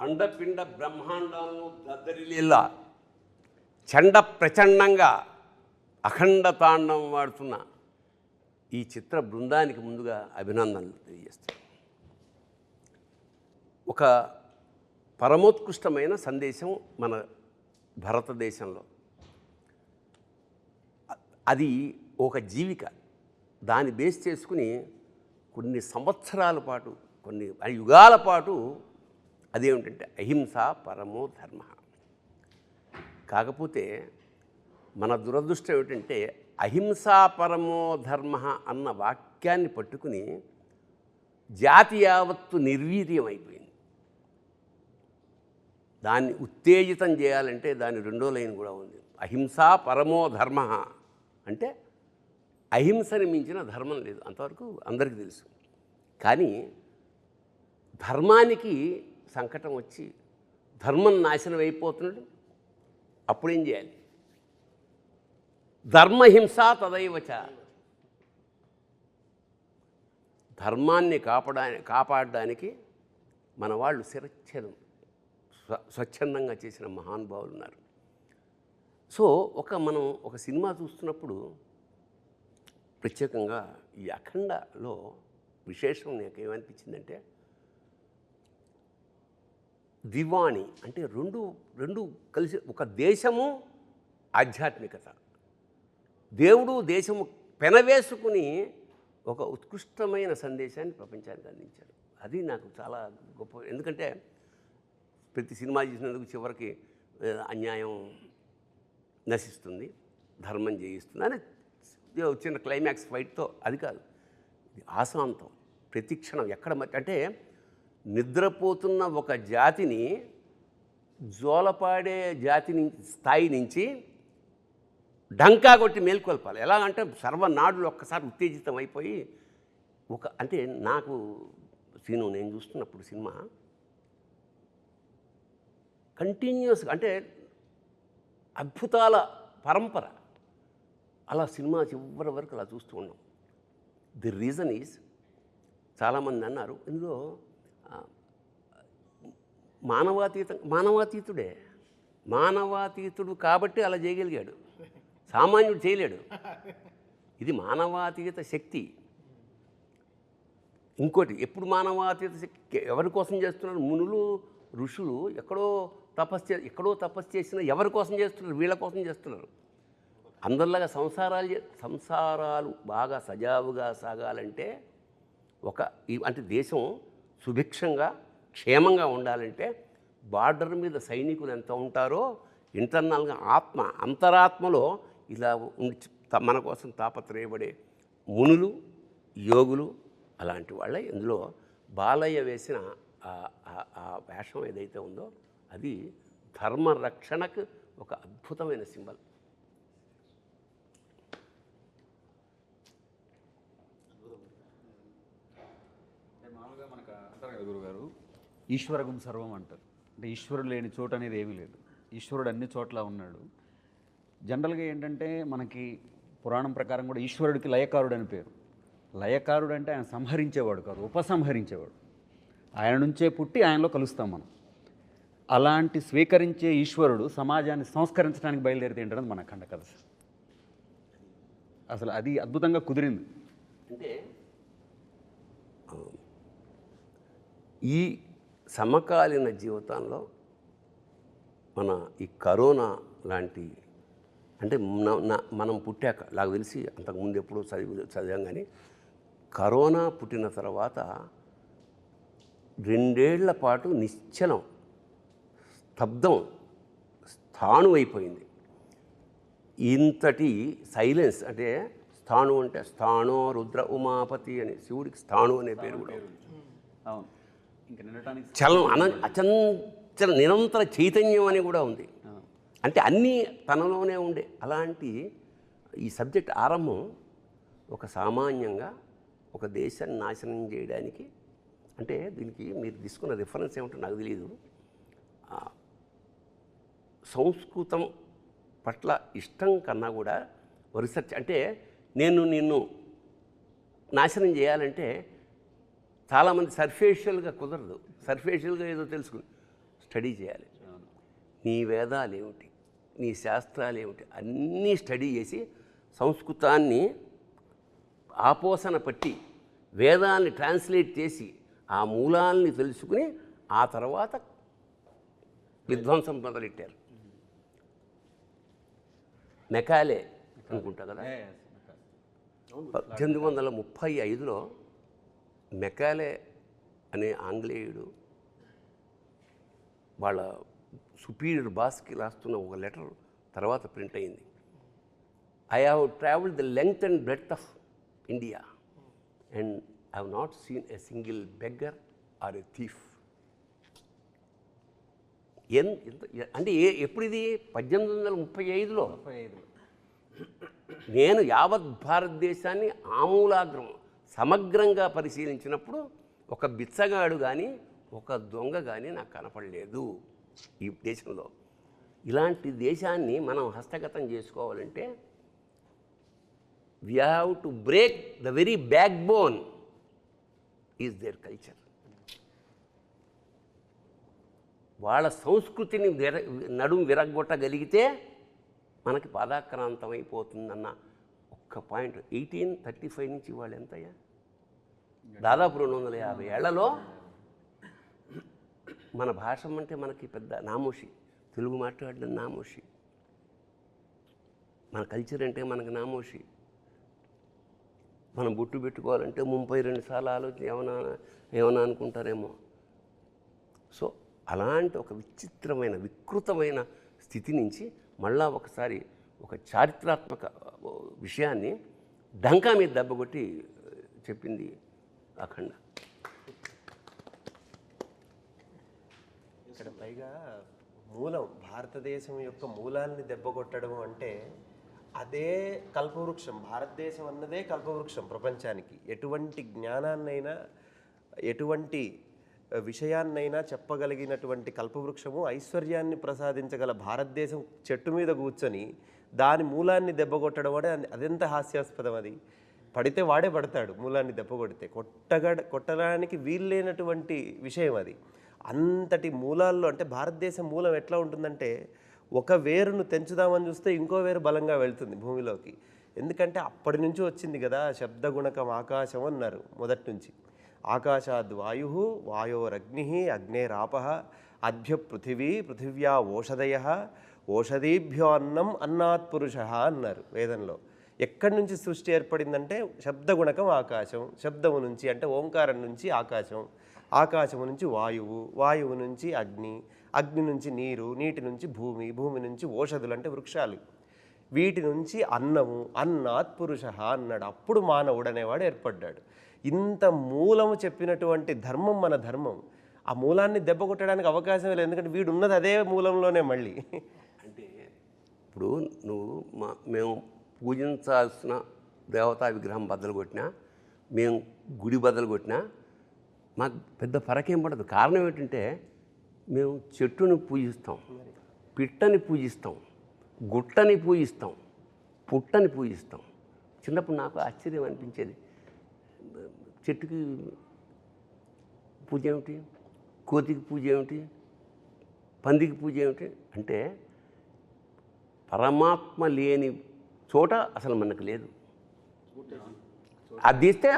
అండపిండ బ్రహ్మాండాలను దద్దరిల్లేలా చండ ప్రచండంగా అఖండ తాండవం వాడుతున్న ఈ చిత్ర బృందానికి ముందుగా అభినందనలు తెలియజేస్తాను. ఒక పరమోత్కృష్టమైన సందేశం మన భారతదేశంలో, అది ఒక జీవిక. దాన్ని బేస్ చేసుకుని కొన్ని సంవత్సరాల పాటు, కొన్ని యుగాల పాటు అదేమిటంటే అహింస పరమో ధర్మ. కాకపోతే మన దురదృష్టం ఏమిటంటే అహింసా పరమో ధర్మ అన్న వాక్యాన్ని పట్టుకుని జాతి యావత్తు నిర్వీర్యం అయిపోయింది. దాన్ని ఉత్తేజితం చేయాలంటే దాని రెండో లైన్ కూడా ఉంది. అహింసా పరమో ధర్మ అంటే అహింసని మించిన ధర్మం లేదు, అంతవరకు అందరికీ తెలుసు. కానీ ధర్మానికి సంకటం వచ్చి ధర్మం నాశనం అయిపోతున్నాడు. అప్పుడేం చేయాలి? ధర్మహింస తదైవచ. ధర్మాన్ని కాపాడడానికి మన వాళ్ళు శిరచ్ఛేదం స్వచ్ఛందంగా చేసిన మహానుభావులు ఉన్నారు. సో మనం ఒక సినిమా చూస్తున్నప్పుడు ప్రత్యేకంగా ఈ అఖండలో విశేషం నాకు ఏమనిపించిందంటే, దివాణి అంటే రెండు కలిసి, ఒక దేశము ఆధ్యాత్మికత, దేవుడు దేశము పెనవేసుకుని ఒక ఉత్కృష్టమైన సందేశాన్ని ప్రపంచానికి అందించాడు. అది నాకు చాలా గొప్ప. ఎందుకంటే ప్రతి సినిమా చేసినందుకు చివరికి అన్యాయం నశిస్తుంది, ధర్మం జయిస్తుంది అని చిన్న క్లైమాక్స్ ఫైట్తో, అది కాదు, ఇది ఆశాంతం. ప్రతి క్షణం ఎక్కడ అంటే నిద్రపోతున్న ఒక జాతిని, జోలపాడే జాతి స్థాయి నుంచి డంకా కొట్టి మేల్కొల్పాలి. ఎలా అంటే సర్వనాడులు ఒక్కసారి ఉత్తేజితం అయిపోయి అంటే నాకు నేను చూస్తున్నప్పుడు సినిమా కంటిన్యూస్గా, అంటే అద్భుతాల పరంపర, అలా సినిమా చివరి వరకు అలా చూస్తూ ఉన్నాం. ది రీజన్ ఈజ్, చాలామంది అన్నారు ఇందులో మానవాతీతుడు కాబట్టి అలా చేయగలిగాడు, సామాన్యుడు చేయలేడు. ఇది మానవాతీత శక్తి. ఇంకోటి, ఎప్పుడు మానవాతీత శక్తి ఎవరి కోసం చేస్తున్నారు? మునులు ఋషులు ఎక్కడో తపస్సు చేసిన ఎవరి కోసం చేస్తున్నారు? వీళ్ళ కోసం చేస్తున్నారు. అందరిలాగా సంసారాలు బాగా సజావుగా సాగాలంటే, అంటే దేశం సుభిక్షంగా క్షేమంగా ఉండాలంటే బార్డర్ మీద సైనికులు ఎంత ఉంటారో, ఇంటర్నల్గా అంతరాత్మలో ఇలా మన కోసం తాపత్రయపడే మునులు, యోగులు, అలాంటి వాళ్ళే ఇందులో బాలయ్య వేసిన ఆ వేషం ఏదైతే ఉందో అది ధర్మరక్షణకు ఒక అద్భుతమైన సింబల్. మామూలుగా మనకు అంటారు కదా గురుగారు, ఈశ్వరగం సర్వం అంటారు. అంటే ఈశ్వరుడు లేని చోటు అనేది ఏమీ లేదు, ఈశ్వరుడు అన్ని చోట్ల ఉన్నాడు. జనరల్గా ఏంటంటే మనకి పురాణం ప్రకారం కూడా ఈశ్వరుడికి లయకారుడు అని పేరు. లయకారుడు అంటే ఆయన సంహరించేవాడు కాదు, ఉపసంహరించేవాడు. ఆయన నుంచే పుట్టి ఆయనలో కలుస్తాం మనం. అలాంటి స్వీకరించే ఈశ్వరుడు సమాజాన్ని సంస్కరించడానికి బయలుదేరితే ఏంటనేది మన అఖండ కథ. అసలు అది అద్భుతంగా కుదిరింది. అంటే ఈ సమకాలీన జీవితంలో మన ఈ కరోనా లాంటి, అంటే మనం పుట్టాక నాకు తెలిసి అంతకుముందు ఎప్పుడూ చదివాం, కానీ కరోనా పుట్టిన తర్వాత 2 ఏళ్ల పాటు నిశ్చలం, స్తబ్దం, స్థాణు అయిపోయింది. ఇంతటి సైలెన్స్, అంటే స్థాణు అంటే స్థాణో రుద్ర ఉమాపతి అని, శివుడికి స్థాణు అనే పేరు కూడా ఉంది. అవును, ఇంకా చలం అచంచల నిరంతర చైతన్యం అని కూడా ఉంది. అంటే అన్నీ తనలోనే ఉండే అలాంటి ఈ సబ్జెక్ట్ ఆరంభం ఒక సామాన్యంగా ఒక దేశాన్ని నాశనం చేయడానికి. అంటే దీనికి మీరు తీసుకున్న రిఫరెన్స్ ఏమిటో నాకు తెలియదు. సంస్కృతం పట్ల ఇష్టం కన్నా కూడా రీసెర్చ్, అంటే నిన్ను నాశనం చేయాలంటే చాలామంది సర్ఫేషియల్గా కుదరదు. సర్ఫేషియల్గా ఏదో తెలుసుకుని స్టడీ చేయాలి. నీ వేదాలు ఏమిటి, నీ శాస్త్రాలు ఏమిటి అన్నీ స్టడీ చేసి సంస్కృతాన్ని ఆపోసన పట్టి వేదాల్ని ట్రాన్స్లేట్ చేసి ఆ మూలాల్ని తెలుసుకుని ఆ తర్వాత విధ్వంసం మొదలెట్టారు. మెకాలే అనుకుంటా కదా, 1835లో మెకాలే అనే ఆంగ్లేయుడు వాళ్ళ సుపీరియర్ బాస్కి రాస్తున్న ఒక లెటర్ తర్వాత ప్రింట్ అయింది. I have travelled the length and breadth of India and I have not seen a single beggar or a thief. అంటే ఎప్పుడు ఇది 1835లో నేను యావత్ భారతదేశాన్ని ఆమూలాగ్రం సమగ్రంగా పరిశీలించినప్పుడు ఒక బిచ్చగాడు కానీ ఒక దొంగ కానీ నాకు కనపడలేదు ఈ దేశంలో. ఇలాంటి దేశాన్ని మనం హస్తగతం చేసుకోవాలంటే we have to break the very back bone is their culture. వాళ్ళ సంస్కృతిని నడుము విరగొట్టగలిగితే మనకి పాదాక్రాంతం అయిపోతుందన్న ఒక్క పాయింట్. 1835 నుంచి వాళ్ళు ఎంతయ్యా, దాదాపు 250 ఏళ్లలో మన భాష అంటే మనకి పెద్ద నామోషి, తెలుగు మాట్లాడడం నామోషి, మన కల్చర్ అంటే మనకు నామోషి. మనం బొట్టు పెట్టుకోవాలంటే 32 సార్లు ఆలోచన ఏమన్నా అనుకుంటారేమో. సో అలాంటి ఒక విచిత్రమైన వికృతమైన స్థితి నుంచి మళ్ళా ఒకసారి ఒక చారిత్రాత్మక విషయాన్ని డంకా మీద దెబ్బ కొట్టి చెప్పింది అఖండ. ఇక్కడ పైగా మూలం, భారతదేశం యొక్క మూలాల్ని దెబ్బకొట్టడం అంటే అదే కల్పవృక్షం. భారతదేశం అన్నదే కల్పవృక్షం ప్రపంచానికి. ఎటువంటి జ్ఞానాన్నైనా ఎటువంటి విషయాన్నైనా చెప్పగలిగినటువంటి కల్పవృక్షము, ఐశ్వర్యాన్ని ప్రసాదించగల భారతదేశం చెట్టు మీద కూర్చొని దాని మూలాన్ని దెబ్బకొట్టడం అంటే అదెంత హాస్యాస్పదం. అది పడితే వాడే పడతాడు, మూలాన్ని దెబ్బ కొడితే కొట్టడానికి వీల్లేనటువంటి విషయం అది. అంతటి మూలాల్లో అంటే భారతదేశం మూలం ఎట్లా ఉంటుందంటే ఒక వేరును తెంచుదామని చూస్తే ఇంకో వేరు బలంగా వెళ్తుంది భూమిలోకి. ఎందుకంటే అప్పటి నుంచి వచ్చింది కదా శబ్దగుణకం ఆకాశం అన్నారు మొదటి నుంచి. ఆకాశాద్ వాయు, వాయోరగ్ని, అగ్నేరాప, అద్భ్య పృథివీ, పృథివ్యా ఓషధయ, ఓషధీభ్యో అన్నం, అన్నాత్ పురుష అన్నారు వేదంలో. ఎక్కడి నుంచి సృష్టి ఏర్పడిందంటే శబ్దగుణకం ఆకాశం, శబ్దము నుంచి అంటే ఓంకారం నుంచి ఆకాశం, ఆకాశము నుంచి వాయువు, వాయువు నుంచి అగ్ని, అగ్ని నుంచి నీరు, నీటి నుంచి భూమి, భూమి నుంచి ఓషధులు అంటే వృక్షాలు, వీటి నుంచి అన్నము, అన్నాత్ పురుష అన్నాడు. అప్పుడు మానవుడు అనేవాడు ఏర్పడ్డాడు. ఇంత మూలము చెప్పినటువంటి ధర్మం మన ధర్మం. ఆ మూలాన్ని దెబ్బ కొట్టడానికి అవకాశం లేదు, ఎందుకంటే వీడు ఉన్నది అదే మూలంలోనే. మళ్ళీ అంటే ఇప్పుడు నువ్వు మేము పూజించాల్సిన దేవతా విగ్రహం బద్దలు కొట్టినా, మేము గుడి బద్దలు కొట్టినా మాకు పెద్ద ఫరకేం పడదు. కారణం ఏంటంటే మేము చెట్టుని పూజిస్తాం, పిట్టని పూజిస్తాం, గుట్టని పూజిస్తాం, పుట్టని పూజిస్తాం. చిన్నప్పుడు నాకు ఆశ్చర్యం అనిపించేది, చెట్టుకి పూజ ఏమిటి, కోతికి పూజ ఏమిటి, పందికి పూజ ఏమిటి అంటే పరమాత్మ లేని చోట అసలు మనకు లేదు. అది తీస్తే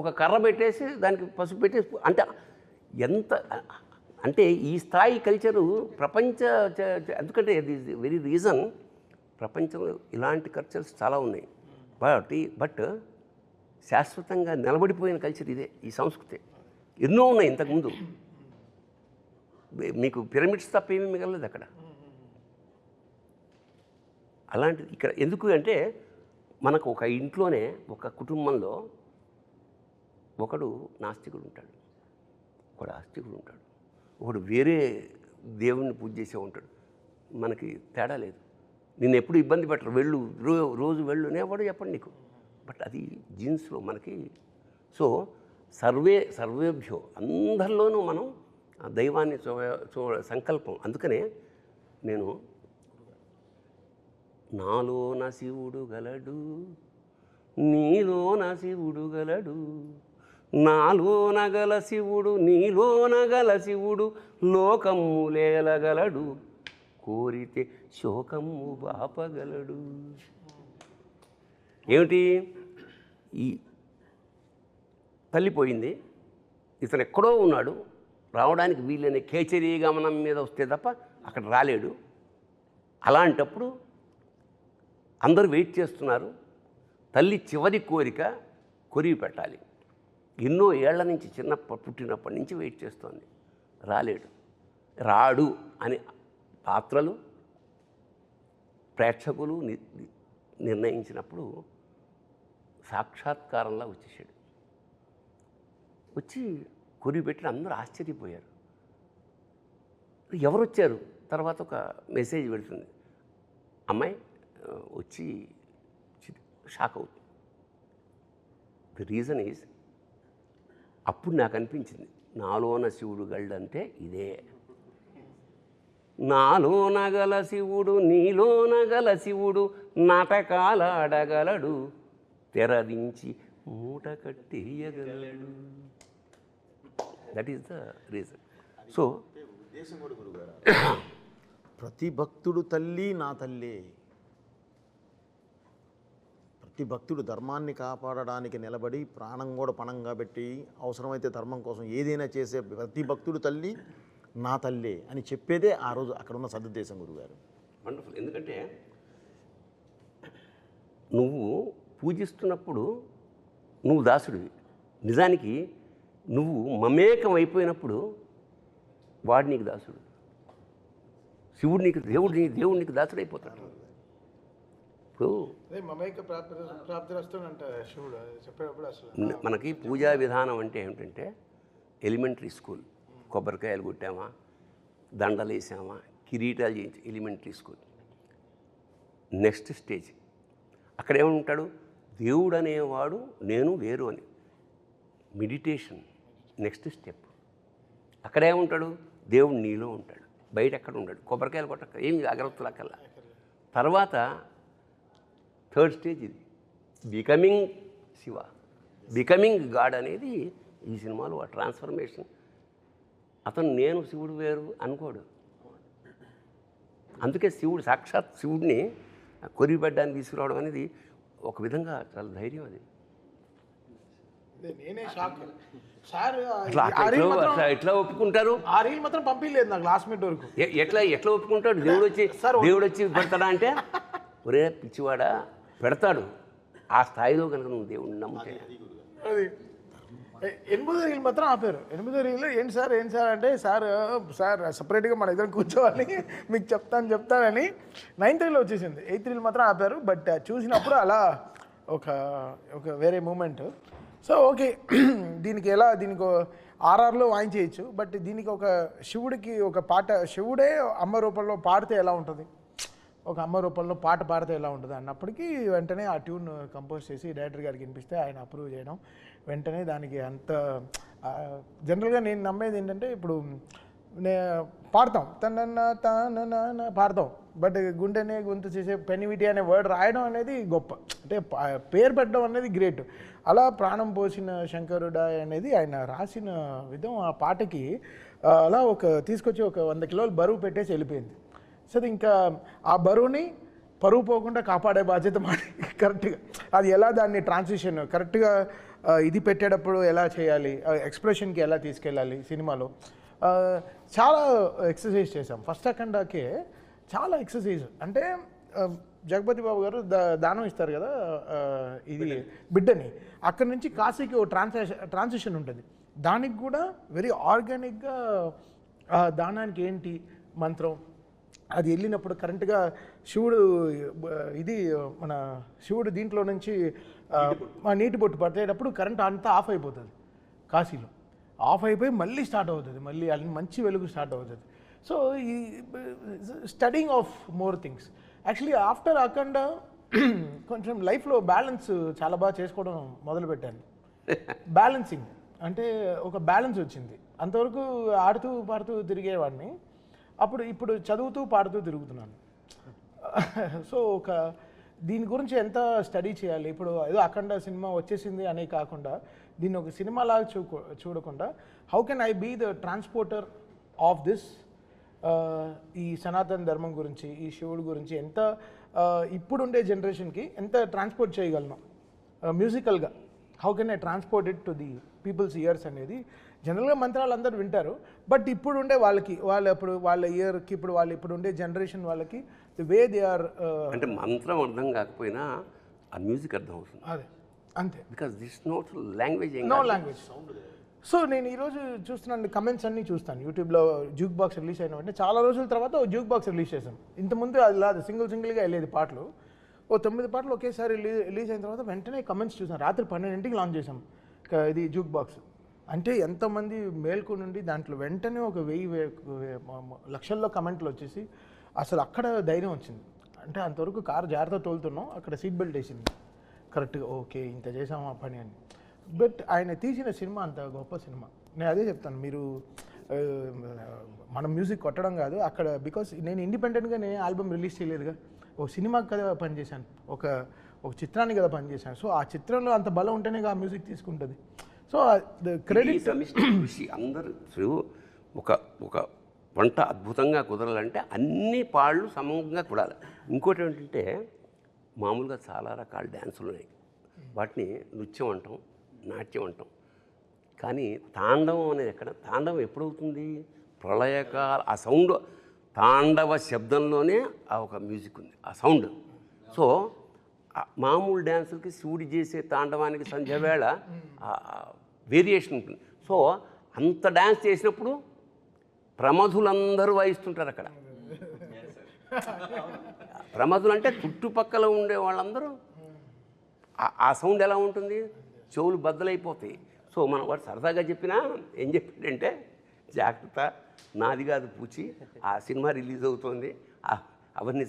ఒక కర్ర పెట్టేసి దానికి పసుపు పెట్టేసి అంటే ఎంత అంటే ఈ స్థాయి కల్చరు ప్రపంచ ఎందుకంటే ఇది వెరీ రీజన్ ప్రపంచంలో ఇలాంటి కల్చర్స్ చాలా ఉన్నాయి. బట్ శాశ్వతంగా నిలబడిపోయిన కల్చర్ ఇదే, ఈ సంస్కృతి. ఎన్నో ఉన్నాయి ఇంతకుముందు, మీకు పిరమిడ్స్ తప్ప ఏమీ మిగలలేదు అక్కడ. అలాంటిది ఇక్కడ ఎందుకు అంటే మనకు ఒక ఇంట్లోనే ఒక కుటుంబంలో ఒకడు నాస్తికుడు ఉంటాడు, ఒకడు ఆస్తికుడు ఉంటాడు, ఒకడు వేరే దేవుణ్ణి పూజ చేసే ఉంటాడు. మనకి తేడా లేదు. నిన్ను ఎప్పుడు ఇబ్బంది పెట్టరు, వెళ్ళు రోజు వెళ్ళు అనేవాడు చెప్పండి నీకు. బట్ అది జీన్స్లో మనకి. సో సర్వేభ్యో అందరిలోనూ మనం ఆ దైవాన్ని సంకల్పం. అందుకనే నేను నాలో నా శివుడు గలడు, నీలో నా శివుడు గలడు, నాలోనగల శివుడు నీలోనగల శివుడు లోకములేలగలడు కోరితే శోకము బాపగలడు. ఏమిటి? ఈ తల్లిపోయింది, ఇతను ఎక్కడో ఉన్నాడు, రావడానికి వీళ్ళని కేచరీ గమనం మీద వస్తే తప్ప అక్కడ రాలేడు. అలాంటప్పుడు అందరూ వెయిట్ చేస్తున్నారు. తల్లి చివరి కోరిక కొరివి పెట్టాలి. ఎన్నో ఏళ్ల నుంచి పుట్టినప్పటి నుంచి వెయిట్ చేస్తోంది, రాలేడు. రాడు అని పాత్రలు ప్రేక్షకులు నిర్ణయించినప్పుడు సాక్షాత్కారంలా వచ్చేసాడు. వచ్చి కొరివి పెట్టిన అందరూ ఆశ్చర్యపోయారు. ఎవరు వచ్చారు? తర్వాత ఒక మెసేజ్ పెడుతుంది, అమ్మాయి వచ్చి షాక్ అవుతుంది. ది రీజన్ ఈజ్, అప్పుడు నాకు అనిపించింది నాలోన శివుడు గల్డంటే ఇదే. నాలోనగల శివుడు నీలోనగల శివుడు నాటకాలాడగలడు తెరదించి మూట కట్టేయగలడు. That is the reason. So ఉద్దేశం కూడా గురుగారు, ప్రతి భక్తుడు తల్లి నా తల్లే. ప్రతి భక్తుడు ధర్మాన్ని కాపాడడానికి నిలబడి ప్రాణం కూడా పణంగా పెట్టి అవసరమైతే ధర్మం కోసం ఏదైనా చేసే ప్రతి భక్తుడు తల్లి నా తల్లే అని చెప్పేదే ఆ రోజు అక్కడ ఉన్న సదుద్దేశం గురుగారు. వండర్ఫుల్. ఎందుకంటే నువ్వు పూజిస్తున్నప్పుడు నువ్వు దాసుడివి. నిజానికి నువ్వు మమేకం అయిపోయినప్పుడు వాడు నీకు దాసుడు. శివుడు నీకు దేవుడు నీకు దాసుడు అయిపోతాడు. ఇప్పుడు మనకి పూజా విధానం అంటే ఏమిటంటే ఎలిమెంటరీ స్కూల్, కొబ్బరికాయలు కొట్టామా, దండలు వేసామా, కిరీటాలు చేయించి ఎలిమెంటరీ స్కూల్. నెక్స్ట్ స్టేజ్ అక్కడ ఏమంటాడు? దేవుడు అనేవాడు నేను వేరు అని. Meditation next step. అక్కడేముంటాడు? దేవుడు నీలో ఉంటాడు, బయట ఎక్కడ ఉంటాడు. కొబ్బరికాయలు కొట్టక ఏమి అగరత్తులు అక్కల్లా. తర్వాత థర్డ్ స్టేజ్ ఇది, బికమింగ్ శివ, బికమింగ్ గాడ్ అనేది ఈ సినిమాలో ఆ ట్రాన్స్ఫర్మేషన్. అతను నేను శివుడు వేరు అనుకోడు. అందుకే శివుడు సాక్షాత్ శివుడిని కొరిబెడ్డానికి తీసుకురావడం అనేది ఒక విధంగా చాలా ధైర్యం. అది నేనే షాక్ సార్. ఎట్లా ఒప్పుకుంటారు? ఆ రీల్ మాత్రం పంపించలేదు నాకు లాస్ట్ మినిట్ వరకు. ఎట్లా ఒప్పుకుంటాడు? దేవుడు వచ్చి పెడతాడా అంటే, ఒరే పిచ్చివాడా పెడతాడు. ఆ స్థాయిలో కనుక నువ్వు దేవుడిని నమ్మితే. అది 8వ రీల్ మాత్రం ఆపారు. 8వ రీల్ ఏంటి సార్ అంటే, సార్ సపరేట్గా మన ఇద్దరు కూర్చోవాలి మీకు చెప్తానని 9th రీల్ వచ్చేసింది. 8th రీల్ మాత్రం ఆపారు. బట్ చూసినప్పుడు అలా ఒక వేరే మూమెంట్. సో ఓకే, దీనికి ఆర్ఆర్లో వాయించేయచ్చు. బట్ దీనికి ఒక శివుడికి ఒక పాట, శివుడే అమ్మ రూపంలో పాడితే ఎలా ఉంటుంది, ఒక అమ్మ రూపంలో పాట పాడితే ఎలా ఉంటుంది అన్నప్పటికీ వెంటనే ఆ ట్యూన్ కంపోజ్ చేసి డైరెక్టర్ గారికి వినిపిస్తే ఆయన అప్రూవ్ చేయడం, వెంటనే దానికి అంత జనరల్గా నేను నమ్మేది ఏంటంటే, ఇప్పుడు పాడతాం తన పాడతాం, బట్ గుండెనే గొంతు చేసే పెనివిటి అనే వర్డ్ రాయడం అనేది గొప్ప. అంటే పేరు పెట్టడం అనేది గ్రేట్. అలా ప్రాణం పోసిన శంకరుడా అనేది ఆయన రాసిన విధం ఆ పాటకి అలా తీసుకొచ్చి ఒక 100 కిలోలు బరువు పెట్టేసి వెళ్ళిపోయింది. సో ఇంకా ఆ బరువుని పరువు పోకుండా కాపాడే బాధ్యత మాది. కరెక్ట్గా అది ఎలా దాన్ని ట్రాన్సిషన్ కరెక్ట్గా ఇది పెట్టేటప్పుడు ఎలా చేయాలి, ఎక్స్ప్రెషన్కి ఎలా తీసుకెళ్ళాలి సినిమాలో చాలా ఎక్సర్సైజ్ చేసాం. ఫస్ట్ అఖండాకే చాలా ఎక్సర్సైజ్. అంటే జగపతి బాబు గారు దానం ఇస్తారు కదా ఇది బిడ్డని, అక్కడి నుంచి కాశీకి ఓ ట్రాన్సిషన్ ఉంటుంది. దానికి కూడా వెరీ ఆర్గానిక్గా దానానికి ఏంటి మంత్రం అది వెళ్ళినప్పుడు కరెంట్గా శివుడు ఇది మన శివుడు దీంట్లో నుంచి నీటి బొట్టు పట్టేటప్పుడు కరెంట్ అంతా ఆఫ్ అయిపోతుంది. కాశీలో ఆఫ్ అయిపోయి మళ్ళీ స్టార్ట్ అవుతుంది, మళ్ళీ మంచి వెలుగు స్టార్ట్ అవుతుంది. సో ఈ studying of more things. Actually after Akhanda కొంచెం లైఫ్లో బ్యాలెన్స్ చాలా బాగా చేసుకోవడం మొదలుపెట్టాను. బ్యాలెన్సింగ్ అంటే ఒక బ్యాలెన్స్ వచ్చింది. అంతవరకు ఆడుతూ పాడుతూ తిరిగేవాడిని, ఇప్పుడు చదువుతూ పాడుతూ తిరుగుతున్నాను. సో దీని గురించి ఎంత స్టడీ చేయాలి. ఇప్పుడు ఏదో అఖండ సినిమా వచ్చేసింది అనే కాకుండా దీన్ని ఒక సినిమా లాగా చూడకుండా how can I be the transporter of this, ఈ సనాతన ధర్మం గురించి, ఈ శివుడు గురించి ఎంత ఇప్పుడుండే జనరేషన్కి ఎంత ట్రాన్స్పోర్ట్ చేయగలను మ్యూజికల్గా, how can I transport it to the people's ears అనేది. జనరల్గా మంత్రాలు అందరూ వింటారు, బట్ ఇప్పుడు ఉండే వాళ్ళకి వాళ్ళ ఇయర్కి ఇప్పుడు ఉండే జనరేషన్ వాళ్ళకి ది వే దే ఆర్, అంటే మంత్రం అర్థం కాకపోయినా ఆ మ్యూజిక్ అర్థం అవుతుంది. అదే అంతే, because this not language no language. So నేను ఈరోజు చూస్తున్నాను కమెంట్స్ అన్నీ చూస్తాను యూట్యూబ్లో. జ్యూక్ బాక్స్ రిలీజ్ అయిన వెంటనే చాలా రోజుల తర్వాత జ్యూక్ బాక్స్ రిలీజ్ చేశాం. ఇంతకుముందు అది లేదు, సింగిల్గా వెళ్ళేది పాటలు. 9 పాటలు ఒకేసారి రిలీజ్ అయిన తర్వాత వెంటనే కమెంట్స్ చూసాను. రాత్రి 12ంటికి లాంచ్ చేసాం ఇది జ్యూక్ బాక్స్. అంటే ఎంతమంది మేల్కు నుండి దాంట్లో వెంటనే ఒక 1000 లక్షల్లో కమెంట్లు వచ్చేసి అసలు అక్కడ ధైర్యం వచ్చింది. అంటే అంతవరకు కారు జాగ్రత్త తోలుతున్నాం, అక్కడ సీట్ బెల్ట్ వేసింది కరెక్ట్గా, ఓకే ఇంత చేసాము ఆ పని అని. బట్ ఆయన తీసిన సినిమా అంత గొప్ప సినిమా. నేను అదే చెప్తాను, మీరు మనం మ్యూజిక్ కొట్టడం కాదు అక్కడ, బికాస్ నేను ఇండిపెండెంట్గా నేను ఆల్బమ్ రిలీజ్ చేయలేదుగా, ఒక సినిమాకి కదా పనిచేశాను, ఒక చిత్రానికి కదా పనిచేశాను. సో ఆ చిత్రంలో అంత బలం ఉంటేనే ఆ మ్యూజిక్ తీసుకుంటుంది. సో ద క్రెడిట్ కృషి అందరూ ఒక వంట అద్భుతంగా కుదరాలంటే అన్ని పాళ్ళు సమంగా కుడాలి. ఇంకోటి ఏంటంటే మామూలుగా చాలా రకాల డ్యాన్సులు ఉన్నాయి, వాటిని నృత్యం అంటాం, నాట్యం అంటాం. కానీ తాండవం అనేది ఎక్కడ? తాండవం ఎప్పుడవుతుంది? ప్రళయకాల ఆ సౌండ్, తాండవ శబ్దంలోనే ఆ ఒక మ్యూజిక్ ఉంది, ఆ సౌండ్. సో మామూలు డ్యాన్సులకి శివుడి చేసే తాండవానికి సంధ్యవేళ వేరియేషన్ ఉంటుంది. సో అంత డ్యాన్స్ చేసినప్పుడు ప్రమధులందరూ వాయిస్తుంటారు అక్కడ. ప్రమధులు అంటే చుట్టుపక్కల ఉండే వాళ్ళందరూ ఆ సౌండ్ ఎలా ఉంటుంది? చెవులు బద్దలైపోతాయి. సో మనం వాడు సరదాగా చెప్పినా ఏం చెప్పాడంటే, జాగ్రత్త నాది కాదు పూచి, ఆ సినిమా రిలీజ్ అవుతుంది, అవన్నీ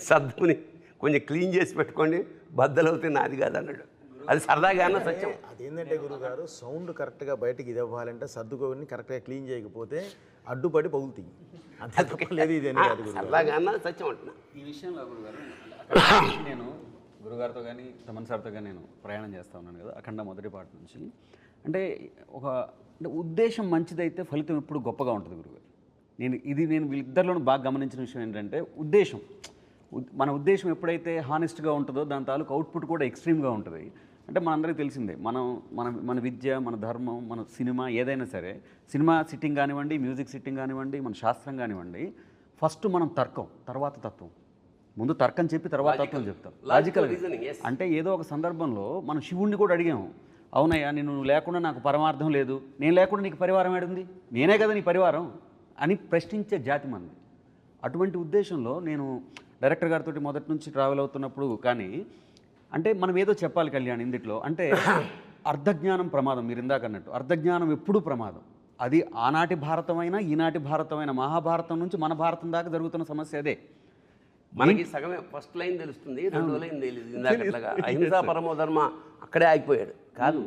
సర్దుకుని కొంచెం క్లీన్ చేసి పెట్టుకోండి, బద్దలవుతే నాది కాదు అన్నాడు. అది సరదాగా అన్న సత్యం. అదేంటంటే గురుగారు, సౌండ్ కరెక్ట్గా బయటకి ఇది ఇవ్వాలంటే సర్దుకొని కరెక్ట్గా క్లీన్ చేయకపోతే అడ్డుపడి పగులుతాయి. అంతే లేదు, ఇది సరదాగా అన్న సత్యం అంటున్నా. ఈ విషయంలో గురుగారు నేను గురుగారితో కానీ తమన్ సార్తో కానీ నేను ప్రయాణం చేస్తూ ఉన్నాను కదా అఖండ మొదటి పాట నుంచి. అంటే అంటే ఉద్దేశం మంచిదైతే ఫలితం ఎప్పుడు గొప్పగా ఉంటుంది గురుగారు. నేను వీళ్ళిద్దరిలోనూ బాగా గమనించిన విషయం ఏంటంటే ఉద్దేశం. మన ఉద్దేశం ఎప్పుడైతే హానెస్ట్గా ఉంటుందో దాని తాలూకు అవుట్పుట్ కూడా ఎక్స్ట్రీమ్గా ఉంటుంది. అంటే మనందరికీ తెలిసిందే, మన విద్య, మన ధర్మం, మన సినిమా ఏదైనా సరే, సినిమా సిట్టింగ్ కానివ్వండి, మ్యూజిక్ సిట్టింగ్ కానివ్వండి, మన శాస్త్రం కానివ్వండి, ఫస్ట్ మనం తర్కం, తర్వాత తత్వం. ముందు తర్కం చెప్పి తర్వాత తత్వం చెప్తాం, లాజికల్గా. అంటే ఏదో ఒక సందర్భంలో మనం శివుణ్ణి కూడా అడిగాము, అవునయ్యా నువ్వు లేకుండా నాకు పరమార్థం లేదు, నేను లేకుండా నీకు పరివారం ఏడుంది, నేనే కదా నీ పరివారం అని ప్రశ్నించే జాతి మంది. అటువంటి ఉద్దేశంలో నేను డైరెక్టర్ గారితో మొదటి నుంచి ట్రావెల్ అవుతున్నప్పుడు కానీ అంటే మనం ఏదో చెప్పాలి కళ్యాణ్ ఇందులో. అంటే అర్ధజ్ఞానం ప్రమాదం, మీరు ఇందాక అన్నట్టు అర్ధజ్ఞానం ఎప్పుడూ ప్రమాదం. అది ఆనాటి భారతమైనా ఈనాటి భారతమైన, మహాభారతం నుంచి మన భారతం దాకా జరుగుతున్న సమస్య అదే. మనకి సగమే ఫస్ట్ లైన్ తెలుస్తుంది, రెండో లైన్ తెలియదు. ఇందాకట్లాగా అహింసా పరమో ధర్మ అక్కడే ఆగిపోయాడు. కాదు,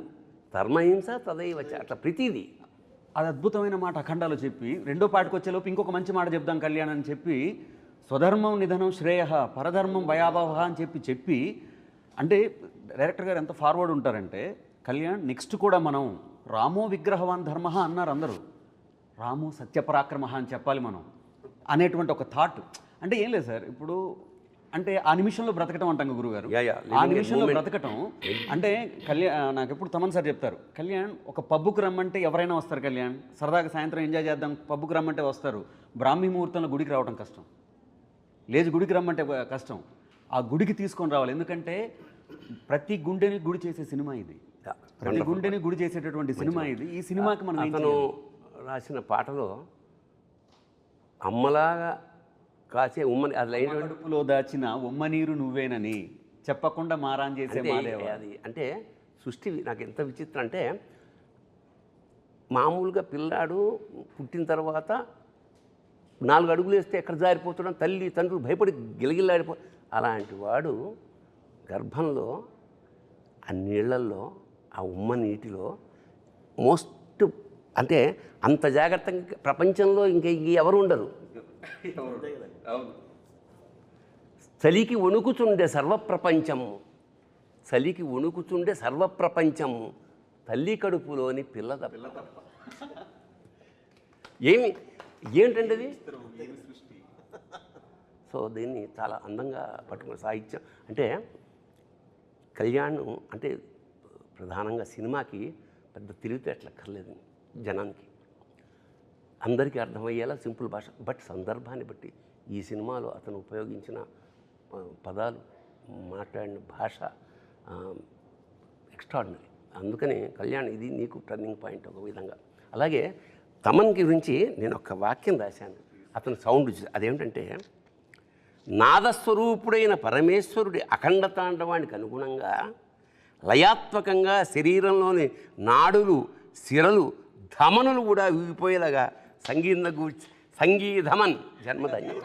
ధర్మహింస తదైవచ, అట్లా ప్రతిదీ. అది అద్భుతమైన మాట అఖండాలో చెప్పి రెండో పాటకు వచ్చేలోపు ఇంకొక మంచి మాట చెప్దాం కళ్యాణ్ అని చెప్పి, స్వధర్మం నిధనం శ్రేయ పరధర్మం భయాభవ అని చెప్పి అంటే డైరెక్టర్ గారు ఎంత ఫార్వర్డ్ ఉంటారంటే, కళ్యాణ్ నెక్స్ట్ కూడా మనం రామో విగ్రహవాన్ ధర్మ అన్నారు అందరూ, రామో సత్యపరాక్రమ అని చెప్పాలి మనం అనేటువంటి ఒక థాట్. అంటే ఏం లేదు సార్, ఇప్పుడు అంటే ఆ నిమిషంలో బ్రతకటం అంటాం గురుగారు. ఆ నిమిషంలో బ్రతకటం అంటే నాకు ఎప్పుడు తమన్ సార్ చెప్తారు, కళ్యాణ్ ఒక పబ్బుకు రమ్మంటే ఎవరైనా వస్తారు కళ్యాణ్, సరదాగా సాయంత్రం ఎంజాయ్ చేద్దాం పబ్బుకు రమ్మంటే వస్తారు. బ్రాహ్మీ ముహూర్తంలో గుడికి రావడం కష్టం, లేచి గుడికి రమ్మంటే కష్టం. ఆ గుడికి తీసుకొని రావాలి, ఎందుకంటే ప్రతి గుండెని గుడి చేసే సినిమా ఇది, ప్రతి గుండెని గుడి చేసేటటువంటి సినిమా ఇది. ఈ సినిమాకి మనం అతను రాసిన పాటలో అమ్మలాగా కాసే ఉమ్మని, అది లైన్ కడుపులో దాచిన ఉమ్మ నీరు నువ్వేనని చెప్పకుండా మారాన్ చేసే మాదేవ. అది అంటే సృష్టి నాకు ఎంత విచిత్రం అంటే, మామూలుగా పిల్లాడు పుట్టిన తర్వాత 4 అడుగులు వేస్తే ఎక్కడ జారిపోతున్నాం, తల్లి తండ్రులు భయపడి గిలగిల్లాడిపో, అలాంటి వాడు గర్భంలో ఆ నీళ్ళల్లో ఆ ఉమ్మ నీటిలో మోస్ట్ అంటే అంత జాగ్రత్తగా ప్రపంచంలో ఇంకా ఎవరు ఉండరు. చలికి వణుకుచుండే సర్వప్రపంచము, చలికి వణుకుచుండే సర్వప్రపంచము తల్లి కడుపులోని పిల్ల తప్ప. ఏంటంటే అది? సో దీన్ని చాలా అందంగా పట్టుకున్న సాహిత్యం అంటే కళ్యాణ్ అంటే ప్రధానంగా సినిమాకి పెద్ద తెలివితేటలు అక్కర్లేదు జనానికి, అందరికీ అర్థమయ్యేలా సింపుల్ భాష. బట్ సందర్భాన్ని బట్టి ఈ సినిమాలో అతను ఉపయోగించిన పదాలు, మాట్లాడిన భాష ఎక్స్ట్రాడినరీ. అందుకని కళ్యాణ్ ఇది నీకు టర్నింగ్ పాయింట్ ఒక విధంగా. అలాగే తమన్ గురించి నేను ఒక వాక్యం రాశాను, అతను సౌండ్ అదేమిటంటే, నాదస్వరూపుడైన పరమేశ్వరుడి అఖండ తాండవానికి అనుగుణంగా లయాత్మకంగా శరీరంలోని నాడులు, సిరలు, ధమనులు కూడా ఊగిపోయేలాగా సంగీధమన్ జన్మధన్యం.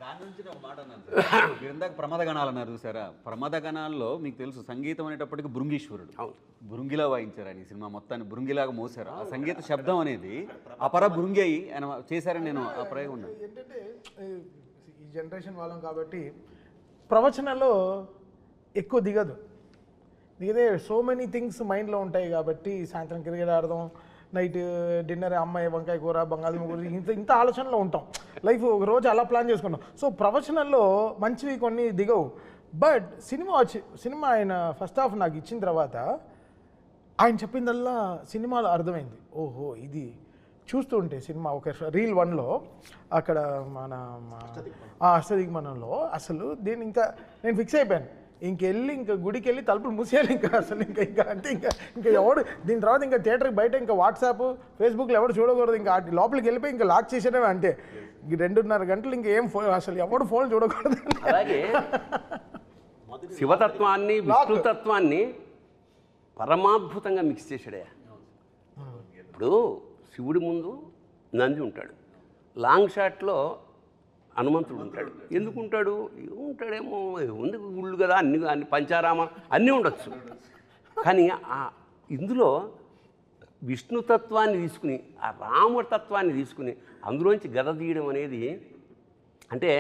దాని నుంచి ఒక మాట అన్నారు సార్. మీరు ఇందాక ప్రమాదగణాలు అన్నారు చూసారా, ప్రమాదగణాల్లో మీకు తెలుసు సంగీతం అనేటప్పటికి భృంగీశ్వరుడు, భృంగిలా వాయించారు ఆయన. ఈ సినిమా మొత్తాన్ని భృంగిలాగా మోసారు. ఆ సంగీత శబ్దం అనేది అపర భృంగి అయి ఆయన చేశారని నేను ఆ ప్రయోగం ఉన్నాను. ఏంటంటే ఈ జనరేషన్ వాళ్ళం కాబట్టి ప్రవచనాల్లో ఎక్కువ దిగదే సో మెనీ థింగ్స్ మైండ్లో ఉంటాయి కాబట్టి సాయంత్రం క్రికెట్ ఆడదాం, నైట్ డిన్నర్ అమ్మాయి వంకాయ కూర, బంగాళదుంప కూర, ఇంత ఆలోచనలో ఉంటాం. లైఫ్ ఒక రోజు అలా ప్లాన్ చేసుకుంటాం. సో ప్రవచనాల్లో మంచివి కొన్ని దిగవు. బట్ సినిమా ఆయన ఫస్ట్ హాఫ్ నాకు ఇచ్చిన తర్వాత ఆయన చెప్పిందల్లా సినిమాలో అర్థమైంది. ఓహో ఇది చూస్తూ ఉంటే సినిమా ఒక రీల్ 1లో అక్కడ మన అష్టదిగ్మనంలో అసలు దీన్ని ఇంకా నేను ఫిక్స్ అయిపోయాను, ఇంకెళ్ళి ఇంకా గుడికి వెళ్ళి తలుపులు మూసేయాలి ఇంకా అసలు ఇంకా అంటే ఇంకా ఎవడు దీని తర్వాత ఇంకా థియేటర్కి బయట ఇంకా వాట్సాప్ ఫేస్బుక్లో ఎవడు చూడకూడదు, ఇంకా లోపలికి వెళ్ళిపోయి ఇంకా లాక్ చేసేనే అంటే 2.5 గంటలు ఇంకా ఏం అసలు ఎవడు ఫోన్ చూడకూడదు. అలాగే శివతత్వాన్ని విష్ణుతత్వాన్ని పరమాద్భుతంగా మిక్స్ చేశాడే. ఇప్పుడు శివుడి ముందు నంది ఉంటాడు, లాంగ్ షాట్లో హనుమంతుడు ఉంటాడు. ఎందుకు ఉంటాడు? ఉంటాడేమో, ఉంది గుళ్ళు కదా, అన్ని పంచారామ అన్నీ ఉండొచ్చు. కానీ ఇందులో విష్ణుతత్వాన్ని తీసుకుని ఆ రామతత్వాన్ని తీసుకుని అందులోంచి గద తీయడం అనేది అంటే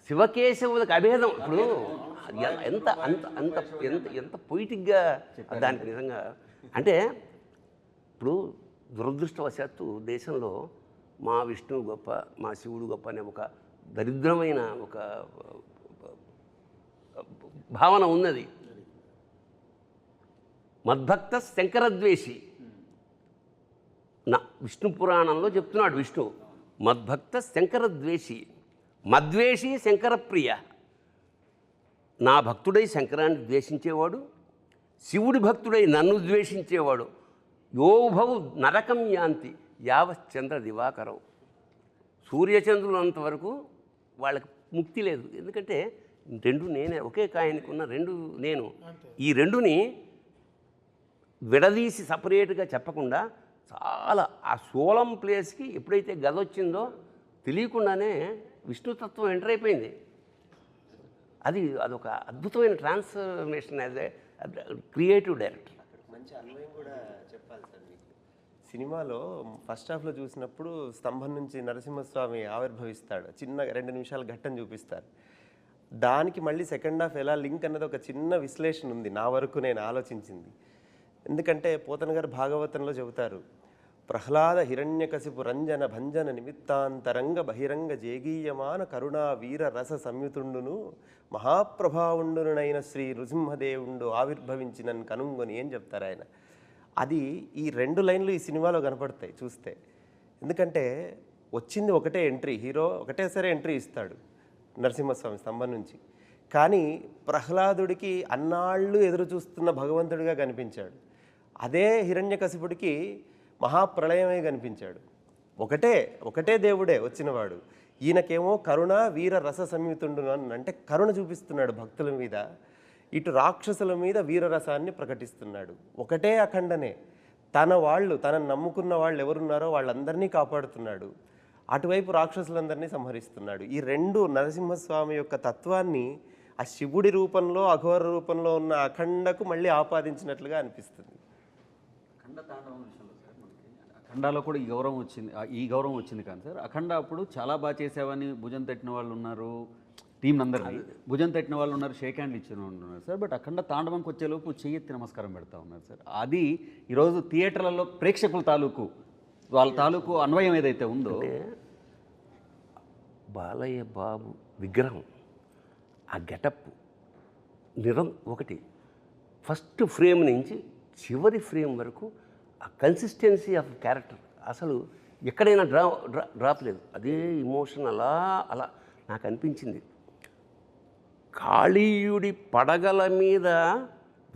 శివకేశవులకు అభేదం. ఇప్పుడు ఎంత అంత అంత ఎంత ఎంత పొయిటిక్గా దానికి నిజంగా అంటే ఇప్పుడు దురదృష్టవశాత్తు దేశంలో మా విష్ణువు గొప్ప, మా శివుడు గొప్ప అనే ఒక దరిద్రమైన ఒక భావన ఉన్నది. మద్భక్త శంకరద్వేషి నా విష్ణు పురాణంలో చెప్తున్నాడు విష్ణు, మద్భక్త శంకరద్వేషి, మద్వేషి శంకరప్రియ. నా భక్తుడై శంకరాన్ని ద్వేషించేవాడు, శివుడి భక్తుడై నన్ను ద్వేషించేవాడు, యోభవు నరకం యాంతి యావశ్చంద్ర దివాకరం. సూర్యచంద్రులంతవరకు వాళ్ళకి ముక్తి లేదు. ఎందుకంటే రెండు నేనే, ఒకే కాయనికి ఉన్న రెండు నేను. ఈ రెండుని విడదీసి సపరేట్గా చెప్పకుండా చాలా ఆ సోలం ప్లేస్కి ఎప్పుడైతే గద వచ్చిందో తెలియకుండానే విష్ణుతత్వం ఎంటర్ అయిపోయింది. అదొక అద్భుతమైన transformation as a creative director. మంచి అన్వయం కూడా చెప్పాలి సార్ మీకు. సినిమాలో ఫస్ట్ హాఫ్లో చూసినప్పుడు స్తంభం నుంచి నరసింహస్వామి ఆవిర్భవిస్తాడు, చిన్న 2 నిమిషాల ఘట్టం చూపిస్తారు. దానికి మళ్ళీ సెకండ్ హాఫ్ ఎలా లింక్ అన్నది ఒక చిన్న విశ్లేషణ ఉంది నా వరకు నేను ఆలోచించింది. ఎందుకంటే పోతన గారు భాగవతంలో చెబుతారు, ప్రహ్లాద హిరణ్యకశిపు రంజన భంజన నిమిత్తాంతరంగ బహిరంగ జేగీయమాన కరుణా వీర రస సంయుతుండును మహాప్రభావుండునైన శ్రీ నృసింహదేవుండు ఆవిర్భవించినని కనుంగొని ఏం చెప్తారు ఆయన. అది ఈ 2 లైన్లు ఈ సినిమాలో కనపడతాయి చూస్తే. ఎందుకంటే వచ్చింది ఒకటే ఎంట్రీ, హీరో ఒకటేసారి ఎంట్రీ ఇస్తాడు నరసింహస్వామి స్తంభం నుంచి. కానీ ప్రహ్లాదుడికి అన్నాళ్ళు ఎదురు చూస్తున్న భగవంతుడిగా కనిపించాడు. అదే హిరణ్యకశిపుడికి మహాప్రళయమే కనిపించాడు. ఒకటే దేవుడే వచ్చినవాడు. ఈయనకేమో కరుణ వీర రస సంయుతుండు అంటే కరుణ చూపిస్తున్నాడు భక్తుల మీద, ఇటు రాక్షసుల మీద వీరరసాన్ని ప్రకటిస్తున్నాడు. ఒకటే అఖండనే, తనను నమ్ముకున్న వాళ్ళు ఎవరున్నారో వాళ్ళందరినీ కాపాడుతున్నాడు, అటువైపు రాక్షసులందరినీ సంహరిస్తున్నాడు. ఈ 2 నరసింహస్వామి యొక్క తత్వాన్ని ఆ శివుడి రూపంలో అఘోర రూపంలో ఉన్న అఖండకు మళ్ళీ ఆపాదించినట్లుగా అనిపిస్తుంది. అఖండ తాండవం విషయంలో సార్ మనకి అఖండాలో కూడా ఈ గౌరవం వచ్చింది కానీ సార్, అఖండ అప్పుడు చాలా బాగా చేసావని భుజం తట్టిన వాళ్ళు ఉన్నారు, టీం అందరినీ భుజం తట్టిన వాళ్ళు ఉన్నారు, షేక్ హ్యాండ్లు ఇచ్చిన వాళ్ళు ఉన్నారు సార్. బట్ అఖండ తాండవంకి వచ్చేలోపు చెయ్యెత్తి నమస్కారం పెడతా ఉన్నారు సార్. అది ఈరోజు థియేటర్లలో ప్రేక్షకుల తాలూకు వాళ్ళ తాలూకు అన్వయం ఏదైతే ఉందో, బాలయ్య బాబు విగ్రహం, ఆ గెటప్ ఒకటి ఫస్ట్ ఫ్రేమ్ నుంచి చివరి ఫ్రేమ్ వరకు ఆ కన్సిస్టెన్సీ ఆఫ్ క్యారెక్టర్ అసలు ఎక్కడైనా డ్రాప్ లేదు. అదే ఇమోషన్ అలా అలా నాకు అనిపించింది. కాళీయుడి పడగల మీద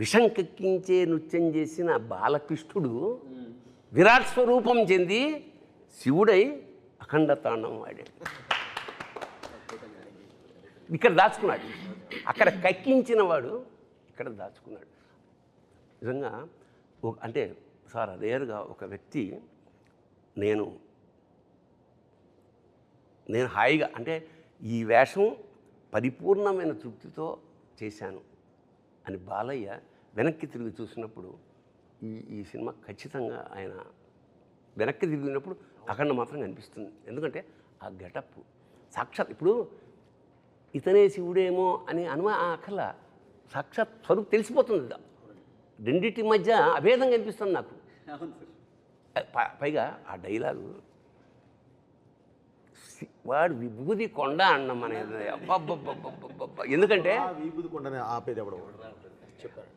విషం కెక్కించే నృత్యం చేసిన బాలకృష్ణుడు విరాట్ స్వరూపం చెంది శివుడై అఖండ తాండవం ఆడాడు. ఇక్కడ దాచుకున్నాడు, అక్కడ కక్కించిన వాడు ఇక్కడ దాచుకున్నాడు. నిజంగా అంటే సార్ రేరుగా ఒక వ్యక్తి నేను హాయిగా అంటే ఈ వేషం పరిపూర్ణమైన తృప్తితో చేశాను అని బాలయ్య వెనక్కి తిరిగి చూసినప్పుడు ఈ సినిమా ఖచ్చితంగా ఆయన వెనక్కి తిరిగినప్పుడు అఖండ మాత్రం కనిపిస్తుంది. ఎందుకంటే ఆ గెటప్ సాక్షాత్ ఇప్పుడు ఇతనే శివుడేమో అని అక్కర్లా, సాక్షాత్ స్వరూపు తెలిసిపోతుంది. రెండింటి మధ్య అభేదం కనిపిస్తుంది నాకు. పైగా ఆ డైలాగు వాడు విభూది కొండ అన్నం అనేది అబ్బబ్బబ్బబ్బబ్బ. ఎందుకంటే విభూది కొండనే ఆపేది ఎవడో చెప్పారు.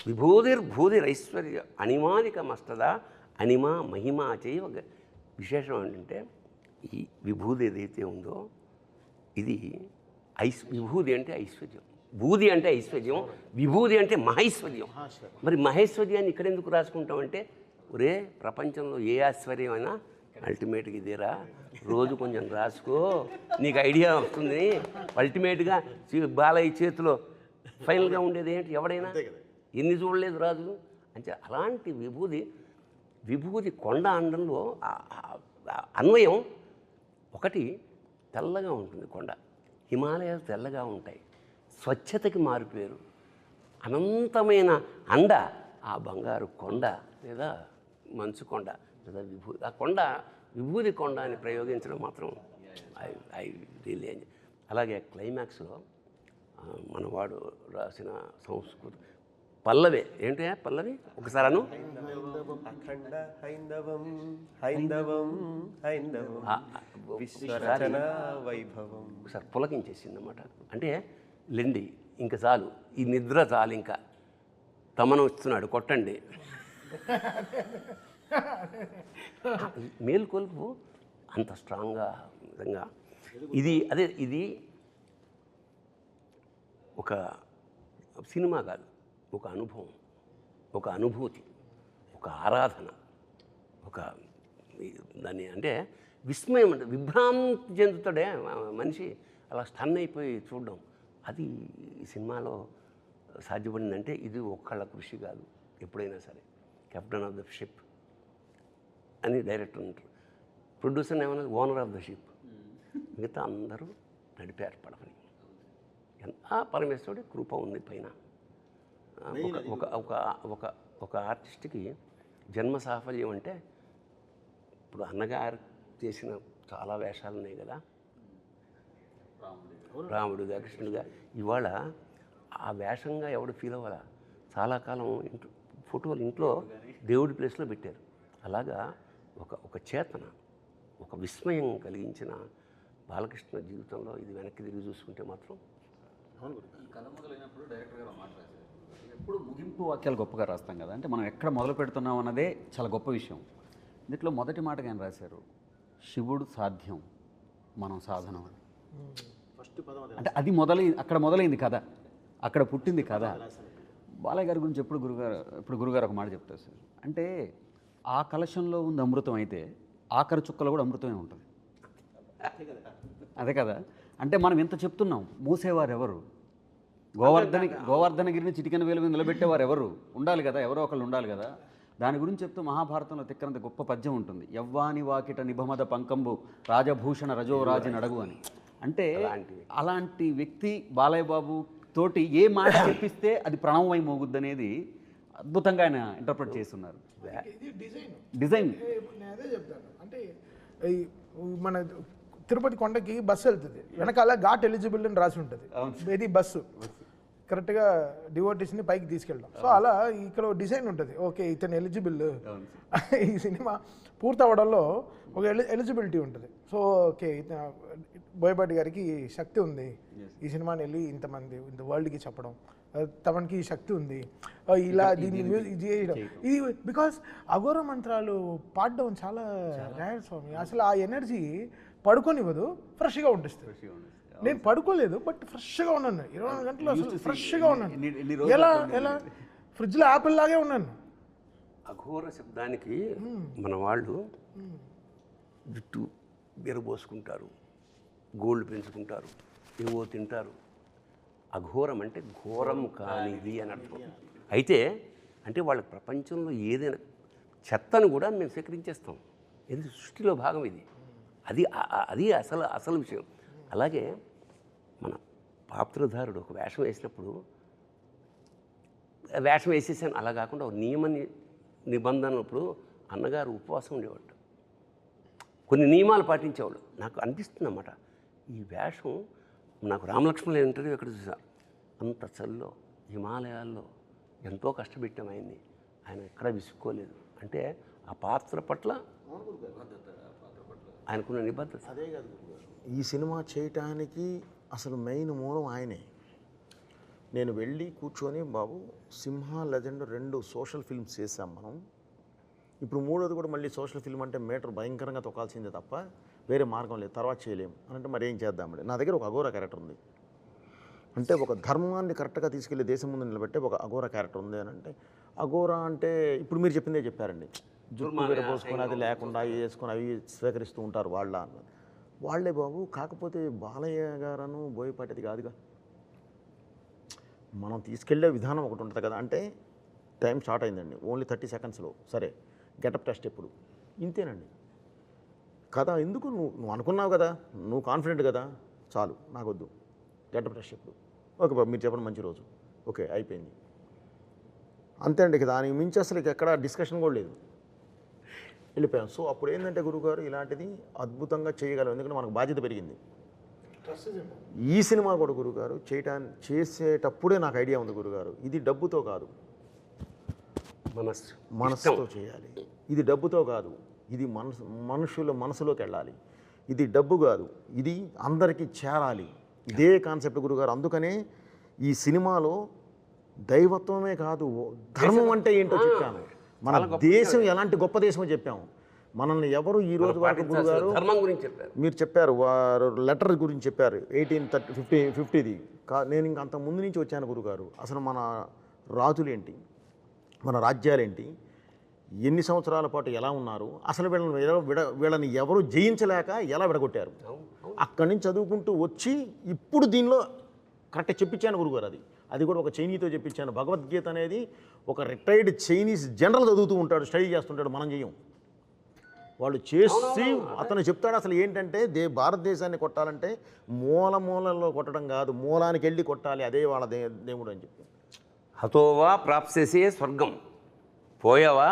విభూతిర్భూతిరైశ్వర్య అణిమాదికమస్తద అణిమ మహిమ చేయ ఒక విశేషం ఏంటంటే ఈ విభూది ఏదైతే ఉందో ఇది విభూది అంటే ఐశ్వర్యం, భూది అంటే ఐశ్వర్యం, విభూది అంటే మహైశ్వర్యం. మరి మహేశ్వర్యాన్ని ఇక్కడ ఎందుకు రాసుకుంటామంటే ఒరే ప్రపంచంలో ఏ ఐశ్వర్యం అయినా అల్టిమేట్గా ఇదేరా, రోజు కొంచెం రాసుకో నీకు ఐడియా వస్తుంది. అల్టిమేట్గా బాలయ్య చేతిలో ఫైనల్గా ఉండేది ఏంటి, ఎవడైనా ఎన్ని చూడలేదు రాజు అంటే. అలాంటి విభూది కొండ అండంలో అన్వయం ఒకటి తెల్లగా ఉంటుంది కొండ, హిమాలయాలు తెల్లగా ఉంటాయి, స్వచ్ఛతకి మారిపోయారు, అనంతమైన అండ ఆ బంగారు కొండ లేదా మంచు కొండ లేదా విభూది. ఆ కొండ విభూది కొండ అని ప్రయోగించడం మాత్రం ఐ రియల్లీ ఎంజాయ్. అలాగే క్లైమాక్స్లో మనవాడు రాసిన సంస్కృతి పల్లవి ఏంటి పల్లవి ఒకసారి అను. అఖండ హైందవం హైందవం హైందవం విశ్వరచన వైభవం. ఒకసారి పులకించేసింది అన్నమాట. అంటే లెండి ఇంకా చాలు, ఈ నిద్ర చాలు, ఇంకా తమను ఇస్తున్నాడు కొట్టండి. మేల్కొల్పు అంత స్ట్రాంగ్గా నిజంగా ఇది ఒక సినిమా కాదు, ఒక అనుభవం, ఒక అనుభూతి, ఒక ఆరాధన, ఒక దాన్ని అంటే విస్మయం, అంటే విభ్రాంతి చెందుతాడే మనిషి, అలా స్టన్ అయిపోయి చూడడం. అది ఈ సినిమాలో సాధ్యపడిందంటే ఇది ఒక్కళ్ళ కృషి కాదు. ఎప్పుడైనా సరే కెప్టెన్ ఆఫ్ ద షిప్ అని డైరెక్టర్ ఉంటారు, ప్రొడ్యూసర్ ఏమన్నా ఓనర్ ఆఫ్ ద షిప్, మిగతా అందరూ నడిపారు పడవని. ఆ పరమేశ్వరుడి కృప ఉంది పైన. ఒక ఆర్టిస్ట్కి జన్మ సాఫల్యం అంటే ఇప్పుడు అన్నగారు చేసిన చాలా వేషాలు ఉన్నాయి కదా, రాముడుగా కృష్ణుడుగా. ఇవాళ ఆ వేషంగా ఎవడు ఫీల్ అవ్వాలా, చాలా కాలం ఇంట్లో ఫోటోలు ఇంట్లో దేవుడి ప్లేస్లో పెట్టారు. అలాగా ఒక చేతన, ఒక విస్మయం కలిగించిన బాలకృష్ణ జీవితంలో ఇది వెనక్కి తిరిగి చూసుకుంటే మాత్రం. కథ మొదలైనప్పుడు డైరెక్టర్ గారు మాట్లాడారు, ఎప్పుడు ముగింపు వాక్యాలు గొప్పగా రాస్తాం కదా, అంటే మనం ఎక్కడ మొదలు పెడుతున్నాం అన్నదే చాలా గొప్ప విషయం. దీంట్లో మొదటి మాటగా ఆయన రాశారు, శివుడు సాధ్యం మనం సాధనం అని. అంటే అది అక్కడ మొదలైంది కథ, అక్కడ పుట్టింది కథ. బాలయ్య గారి గురించి ఇప్పుడు గురుగారు ఒక మాట చెప్తారు సార్, అంటే ఆ కలశంలో ఉంది అమృతం అయితే ఆఖరి చుక్కలో కూడా అమృతమే ఉంటుంది. అదే కదా, అంటే మనం ఎంత చెప్తున్నాం, మూసేవారు ఎవరు, గోవర్ధనగిరిని చిటికెన వేలు మీద నిలబెట్టేవారు ఎవరు ఉండాలి కదా, ఎవరో ఒకళ్ళు ఉండాలి కదా. దాని గురించి చెప్తూ మహాభారతంలో తిక్కనంత గొప్ప పద్యం ఉంటుంది, యవ్వాని వాకిట నిభమద పంకంబు రాజభూషణ రజోరాజు నడగు అని. అంటే అలాంటి వ్యక్తి బాలయ్య బాబు తోటి ఏ మాట చెప్పిస్తే అది ప్రణవమై మోగుద్ది అనేది అద్భుతంగా ఆయన ఇంటర్ప్రిట్ చేస్తున్నారు. ఇది డిజైన్ డిజైన్ నేను అదే చెప్తాను, అంటే మన తిరుపతి కొండకి బస్సు వెళ్తుంది, వెనకాల ఘాట్ ఎలిజిబుల్ అని రాసి ఉంటుంది, ఇది బస్సు కరెక్ట్గా డివోటీస్ని పైకి తీసుకెళ్ళడం. సో అలా ఇక్కడ డిజైన్ ఉంటుంది, ఓకే ఇతను ఎలిజిబుల్. ఈ సినిమా పూర్తవడంలో ఒక ఎలిజిబిలిటీ ఉంటుంది. సో ఓకే బోయపాటి గారికి శక్తి ఉంది ఈ సినిమాని వెళ్ళి ఇంతమంది ఇంత వరల్డ్కి చెప్పడం, తమకి శక్తి ఉంది ఇలా దీన్ని మ్యూజిక్ చేయడం. ఇది బికాస్ అఘోర మంత్రాలు పాడడం చాలా రేర్ స్వామి. అసలు ఆ ఎనర్జీ పడుకోనివ్వదు, ఫ్రెష్గా ఉంటుంది. నేను పడుకోలేదు బట్ ఫ్రెష్గా ఉన్నాను 24 గంటలు, అసలు ఫ్రెష్గా ఉన్నాను. ఎలా ఫ్రిడ్జ్లో యాపిల్ లాగే ఉన్నాను. అఘోర శబ్దానికి మన వాళ్ళు జుట్టు బెరబోసుకుంటారు, గోల్డ్ పెంచుకుంటారు, ఏవో తింటారు. అఘోరం అంటే ఘోరం కానిది అని అర్థం. అయితే అంటే వాళ్ళ ప్రపంచంలో ఏదైనా చెత్తను కూడా మేము స్వీకరించేస్తాం, ఇది సృష్టిలో భాగం. ఇది అది అసలు విషయం. అలాగే మన పాత్రధారుడు ఒక వేషం వేసినప్పుడు వేషం వేసేసాను అలా కాకుండా ఒక నిబంధనప్పుడు అన్నగారు ఉపవాసం ఉండేవాడు, కొన్ని నియమాలు పాటించేవాళ్ళు. నాకు అనిపిస్తుంది అన్నమాట, ఈ వేషం నాకు రామలక్ష్మణుల ఇంటర్వ్యూ ఎక్కడ చూసా, అంత చల్లో హిమాలయాల్లో ఎంతో కష్టపెట్టాం ఆయన్ని, ఆయన ఎక్కడా విసుక్కోలేదు. అంటే ఆ పాత్ర పట్ల ఆయనకున్న నిబద్ధత. అదే కాదు ఈ సినిమా చేయటానికి అసలు మెయిన్ మూలం ఆయనే. నేను వెళ్ళి కూర్చొని బాబు సింహ లెజెండ్ 2 సోషల్ ఫిల్మ్స్ చేసాం మనం, ఇప్పుడు 3వది కూడా మళ్ళీ సోషల్ ఫిల్మ్ అంటే మీటర్ భయంకరంగా తొక్కాల్సిందే తప్ప వేరే మార్గం లేదు, తర్వాత చేయలేము అని అంటే మరి ఏం చేద్దామండి. నా దగ్గర ఒక అఘోర క్యారెక్టర్ ఉంది అంటే ఒక ధర్మాన్ని కరెక్ట్గా తీసుకెళ్ళి దేశం ముందు నిలబెట్టే ఒక అఘోర క్యారెక్టర్ ఉంది అని అంటే, అఘోర అంటే ఇప్పుడు మీరు చెప్పిందే చెప్పారండి, జుట్టు విరబోసుకొని అది లేకుండా అవి వేసుకొని అవి స్వీకరిస్తూ ఉంటారు వాళ్ళే బాబు. కాకపోతే బాలయ్య గారను బోయపాటిది కాదుగా, మనం తీసుకెళ్లే విధానం ఒకటి ఉంటుంది కదా. అంటే టైం స్టార్ట్ అయిందండి, ఓన్లీ 30 సెకండ్స్లో సరే గెటప్ టెస్ట్ ఎప్పుడు ఇంతేనండి కదా. ఎందుకు నువ్వు అనుకున్నావు కదా, నువ్వు కాన్ఫిడెంట్ కదా, చాలు నాకొద్దు గెటప్ టెస్ట్ ఎప్పుడు, ఓకే బాబు మీరు చెప్పండి మంచి రోజు, ఓకే అయిపోయింది అంతే అండి. దానికి మించి అసలు ఎక్కడ డిస్కషన్ కూడా లేదు, వెళ్ళిపోయాం. సో అప్పుడు ఏంటంటే గురువుగారు ఇలాంటిది అద్భుతంగా చేయగలం, ఎందుకంటే మనకు బాధ్యత పెరిగింది. ఈ సినిమా కూడా గురువుగారు చేసేటప్పుడే నాకు ఐడియా ఉంది గురువుగారు, ఇది డబ్బుతో కాదు మనసుతో చేయాలి, ఇది డబ్బుతో కాదు, ఇది మనుషుల మనసులోకి వెళ్ళాలి, ఇది డబ్బు కాదు, ఇది అందరికీ చేరాలి, ఇదే కాన్సెప్ట్ గురుగారు. అందుకనే ఈ సినిమాలో దైవత్వమే కాదు ధర్మం అంటే ఏంటో చెప్పాను, మన దేశం ఎలాంటి గొప్ప దేశమో చెప్పాము. మనల్ని ఎవరు ఈ రోజు వరకు గురుగారు ధర్మం గురించి చెప్పారు, మీరు చెప్పారు వారు లెటర్ గురించి చెప్పారు 1850ది. నేను ఇంక అంత ముందు నుంచి వచ్చాను గురుగారు. అసలు మన రాజులేంటి, మన రాజ్యాలేంటి, ఎన్ని సంవత్సరాల పాటు ఎలా ఉన్నారు, అసలు వీళ్ళని ఎవరు జయించలేక ఎలా విడగొట్టారు, అక్కడి నుంచి చదువుకుంటూ వచ్చి ఇప్పుడు దీనిలో కరెక్ట్ చెప్పించాను గురుగారు. అది కూడా ఒక చైనీతో చెప్పించాను. భగవద్గీత అనేది ఒక రిటైర్డ్ చైనీస్ జనరల్ చదువుతూ ఉంటాడు, స్టడీ చేస్తుంటాడు, మనం చెయ్యం. వాళ్ళు చేసి అతను చెప్తాడు అసలు ఏంటంటే భారతదేశాన్ని కొట్టాలంటే మూలలో కొట్టడం కాదు, మూలానికి వెళ్ళి కొట్టాలి, అదే వాళ్ళ దేవుడు అని చెప్పి. హతోవా ప్రాప్స్యసే స్వర్గం, పోయావా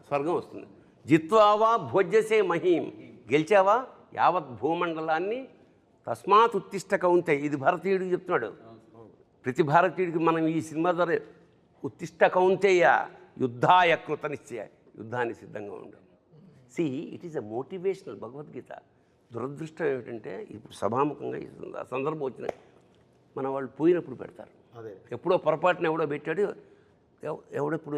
స్వర్గం వస్తుంది, జిత్వావా భోజ్యసే మహీం, గెలిచావా యావత్ భూమండలాన్ని, తస్మాత్ ఉత్తిష్ట కౌంతేయ. ఇది భారతీయుడికి చెప్తున్నాడు, ప్రతి భారతీయుడికి మనం ఈ సినిమా ద్వారా ఉత్తిష్ట కౌంతేయ యుద్ధాయ కృత నిశ్చయ, యుద్ధాన్ని సిద్ధంగా ఉండడం. See it is a motivational Bhagavad Gita. దురదృష్టం ఏమిటంటే ఇప్పుడు సభాముఖంగా ఆ సందర్భం వచ్చిన మన వాళ్ళు పోయినప్పుడు పెడతారు, ఎప్పుడో పొరపాటున ఎవడో పెట్టాడు,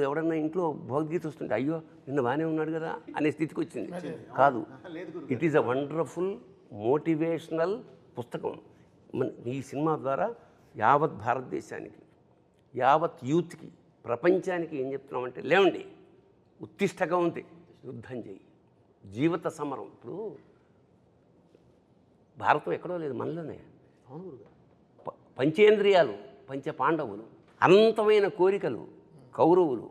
ఎవడన్నా ఇంట్లో భగవద్గీత వస్తుంటే అయ్యో నిన్న బాగానే ఉన్నాడు కదా అనే స్థితికి వచ్చింది. కాదు, it is a wonderful motivational పుస్తకం. ఈ సినిమా ద్వారా యావత్ భారతదేశానికి, యావత్ యూత్కి, ప్రపంచానికి ఏం చెప్తున్నామంటే లేవండి, ఉత్తిష్టగా ఉంది, యుద్ధం చేయి, జీవిత సమరం. ఇప్పుడు భారతం ఎక్కడో లేదు, మనలోనే. పంచేంద్రియాలు, పంచ పాండవులు, అనంతమైన కోరికలు కౌరవులు,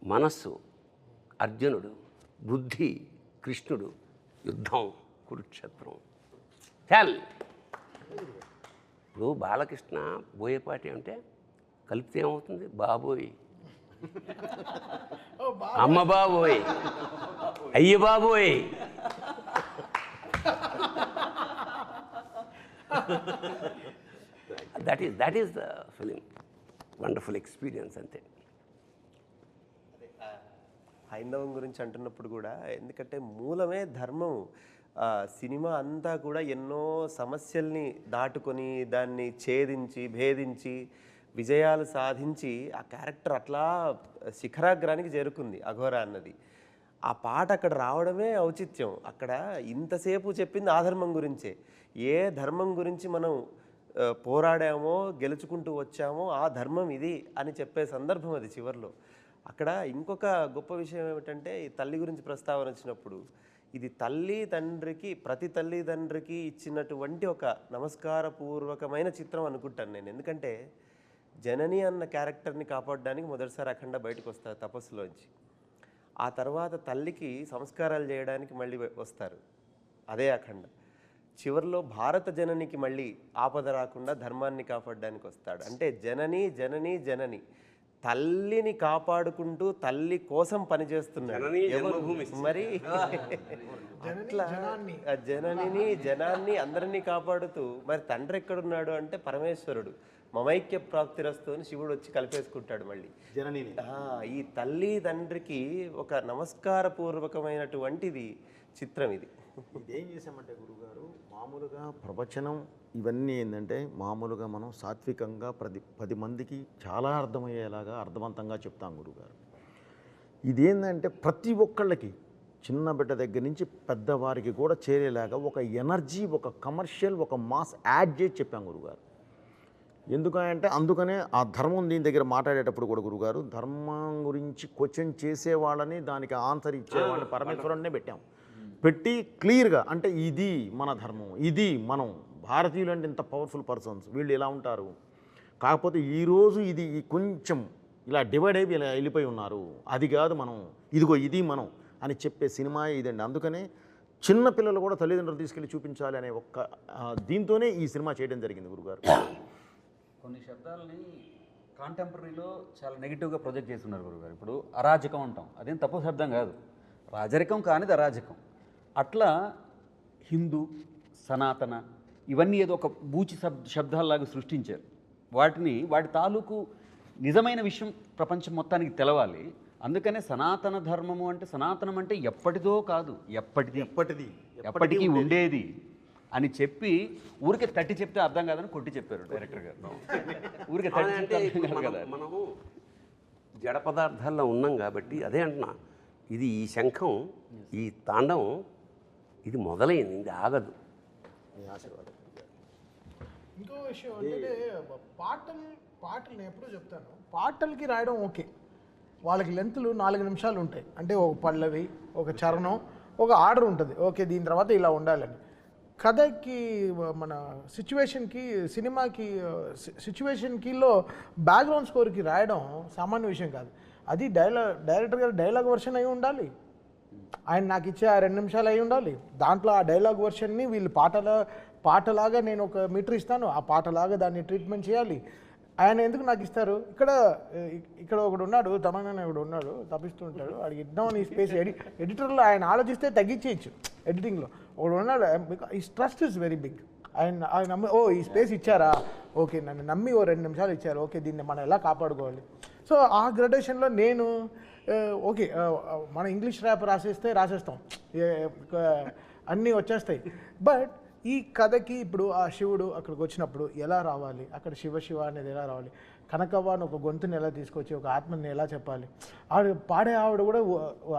మనస్సు అర్జునుడు, బుద్ధి కృష్ణుడు, యుద్ధం కురుక్షేత్రం. చాల్ ఇప్పుడు బాలకృష్ణ బోయపాటి అంటే కలిపితే ఏమవుతుంది, బాబోయ్, అమ్మ బాబోయ్, అయ్య బాబోయ్. That is the film, wonderful experience అంతే. హైందవం గురించి అంటున్నప్పుడు కూడా, ఎందుకంటే మూలమే ధర్మం. సినిమా అంతా కూడా ఎన్నో సమస్యల్ని దాటుకొని దాన్ని ఛేదించి భేదించి విజయాలు సాధించి ఆ క్యారెక్టర్ అట్లా శిఖరాగ్రానికి చేరుకుంది అఘోరా అన్నది. ఆ పాట అక్కడ రావడమే ఔచిత్యం. అక్కడ ఇంతసేపు చెప్పింది ఆ ధర్మం గురించే. ఏ ధర్మం గురించి మనం పోరాడామో గెలుచుకుంటూ వచ్చామో ఆ ధర్మం ఇది అని చెప్పే సందర్భం అది చివరిలో. అక్కడ ఇంకొక గొప్ప విషయం ఏమిటంటే, ఈ తల్లి గురించి ప్రస్తావన వచ్చినప్పుడు, ఇది తల్లి తండ్రికి, ప్రతి తల్లిదండ్రికి ఇచ్చినటువంటి ఒక నమస్కారపూర్వకమైన చిత్రం అనుకుంటాను నేను. ఎందుకంటే జనని అన్న క్యారెక్టర్ని కాపాడడానికి మొదటిసారి అఖండ బయటకు వస్తారు తపస్సులోంచి. ఆ తర్వాత తల్లికి సంస్కారాలు చేయడానికి మళ్ళీ వస్తారు, అదే అఖండ. చివరిలో భారత జననికి మళ్ళీ ఆపద రాకుండా ధర్మాన్ని కాపాడడానికి వస్తాడు. అంటే జనని జనని జనని, తల్లిని కాపాడుకుంటూ తల్లి కోసం పనిచేస్తున్నాడు. మరి అట్లా జననిని జనాన్ని అందరినీ కాపాడుతూ, మరి తండ్రి ఎక్కడున్నాడు అంటే పరమేశ్వరుడు. మమైక్య ప్రాప్తిరస్తు అని శివుడు వచ్చి కలిపేసుకుంటాడు మళ్ళీ జననిని. ఈ తల్లి తండ్రికి ఒక నమస్కారపూర్వకమైనటువంటిది చిత్రం ఇది. ఇదేం చేసామంటే గురుగారు, మామూలుగా ప్రవచనం ఇవన్నీ ఏంటంటే మామూలుగా మనం సాత్వికంగా 10 మందికి చాలా అర్థమయ్యేలాగా అర్థవంతంగా చెప్తాం గురుగారు. ఇదేంటంటే ప్రతి ఒక్కళ్ళకి, చిన్న బిడ్డ దగ్గర నుంచి పెద్దవారికి కూడా చేరేలాగా ఒక ఎనర్జీ, ఒక కమర్షియల్, ఒక మాస్ యాడ్ చేసి చెప్పాం గురుగారు. ఎందుకంటే అందుకనే ఆ ధర్మం దీని దగ్గర మాట్లాడేటప్పుడు కూడా గురుగారు, ధర్మం గురించి క్వశ్చన్ చేసేవాళ్ళని, దానికి ఆన్సర్ ఇచ్చేవాళ్ళని పరమేశ్వరుడినే పెట్టి క్లియర్గా, అంటే ఇది మన ధర్మం, ఇది మనం భారతీయులు అంటే ఇంత పవర్ఫుల్ పర్సన్స్, వీళ్ళు ఇలా ఉంటారు, కాకపోతే ఈరోజు ఇది కొంచెం ఇలా డివైడ్ అయిపోయి ఇలా వెళ్ళిపోయి ఉన్నారు, అది కాదు మనం, ఇదిగో ఇది మనం అని చెప్పే సినిమా ఇదండి. అందుకనే చిన్న పిల్లలు కూడా తల్లిదండ్రులు తీసుకెళ్ళి చూపించాలి అనే ఒక్క దీంతోనే ఈ సినిమా చేయడం జరిగింది గురుగారు. కొన్ని శబ్దాలని కాంటెంపరీలో చాలా నెగిటివ్గా ప్రొజెక్ట్ చేస్తున్నారు గురుగారు. ఇప్పుడు అరాజకం అంటాం, అదేం తప్పు శబ్దం కాదు, రాజరికం కానిది అరాజకం. అట్లా హిందూ, సనాతన ఇవన్నీ ఏదో ఒక బూచి శబ్దాల్లాగా సృష్టించారు. వాటి తాలూకు నిజమైన విషయం ప్రపంచం మొత్తానికి తెలవాలి. అందుకనే సనాతన ధర్మము అంటే, సనాతనం అంటే ఎప్పటిదో కాదు, ఎప్పటికీ ఉండేది అని చెప్పి ఊరికే తట్టి చెప్తే అర్థం కాదని కొట్టి చెప్పారు డైరెక్టర్ గారు. ఊరికే తట్టి చెప్తే అర్థం కాదు కదా. మనము జడ పదార్థాల్లో ఉన్నాం కాబట్టి అదే అంటున్నా, ఇది ఈ శంఖం, ఈ తాండవం ఇది మొదలైంది, ఇది ఆగదు. ఇంకో విషయం అంటే పాటలు నేను ఎప్పుడూ చెప్తాను, పాటలకి రాయడం ఓకే, వాళ్ళకి లెంత్లు 4 నిమిషాలు ఉంటాయి. అంటే ఒక పల్లవి, ఒక చరణం, ఒక ఆర్డర్ ఉంటుంది, ఓకే దీని తర్వాత ఇలా ఉండాలని. కథకి, మన సిచ్యువేషన్కి, సినిమాకి సిచ్యువేషన్కిలో బ్యాక్గ్రౌండ్ స్కోర్కి రాయడం సామాన్య విషయం కాదు. అది డైరెక్టర్ గారు డైలాగ్ వర్షన్ అయి ఉండాలి, ఆయన నాకు ఇచ్చే ఆ 2 నిమిషాలు అయి ఉండాలి. దాంట్లో ఆ డైలాగ్ వర్షన్ని వీళ్ళు పాటలాగా నేను ఒక మీటర్ ఇస్తాను, ఆ పాటలాగా దాన్ని ట్రీట్మెంట్ చేయాలి. ఆయన ఎందుకు నాకు ఇస్తారు? ఇక్కడ ఒకడు ఉన్నాడు, తమన్నా ఒకడు ఉన్నాడు, తప్పిస్తూ ఉంటాడు, వాడికి ఇద్దామని ఈ స్పేస్ ఎడిటర్లో ఆయన ఆలోచిస్తే తగ్గించేయచ్చు. ఎడిటింగ్లో ఒకడు ఉన్నాడు, ఈ ట్రస్ట్ ఇస్ వెరీ బిగ్. ఆయన నమ్మి, ఓ ఈ స్పేస్ ఇచ్చారా, ఓకే నన్ను నమ్మి ఓ 2 నిమిషాలు ఇచ్చారు, ఓకే దీన్ని మనం ఎలా కాపాడుకోవాలి. సో ఆ గ్రడేషన్లో నేను ఓకే, మన ఇంగ్లీష్ ర్యాప్ రాసేస్తాం, అన్నీ వచ్చేస్తాయి. బట్ ఈ కథకి ఇప్పుడు ఆ శివుడు అక్కడికి వచ్చినప్పుడు ఎలా రావాలి, అక్కడ శివ అనేది ఎలా రావాలి, కనకవ్వ అని ఒక గొంతుని ఎలా తీసుకొచ్చి ఒక ఆత్మని ఎలా చెప్పాలి, పాడే ఆవిడ కూడా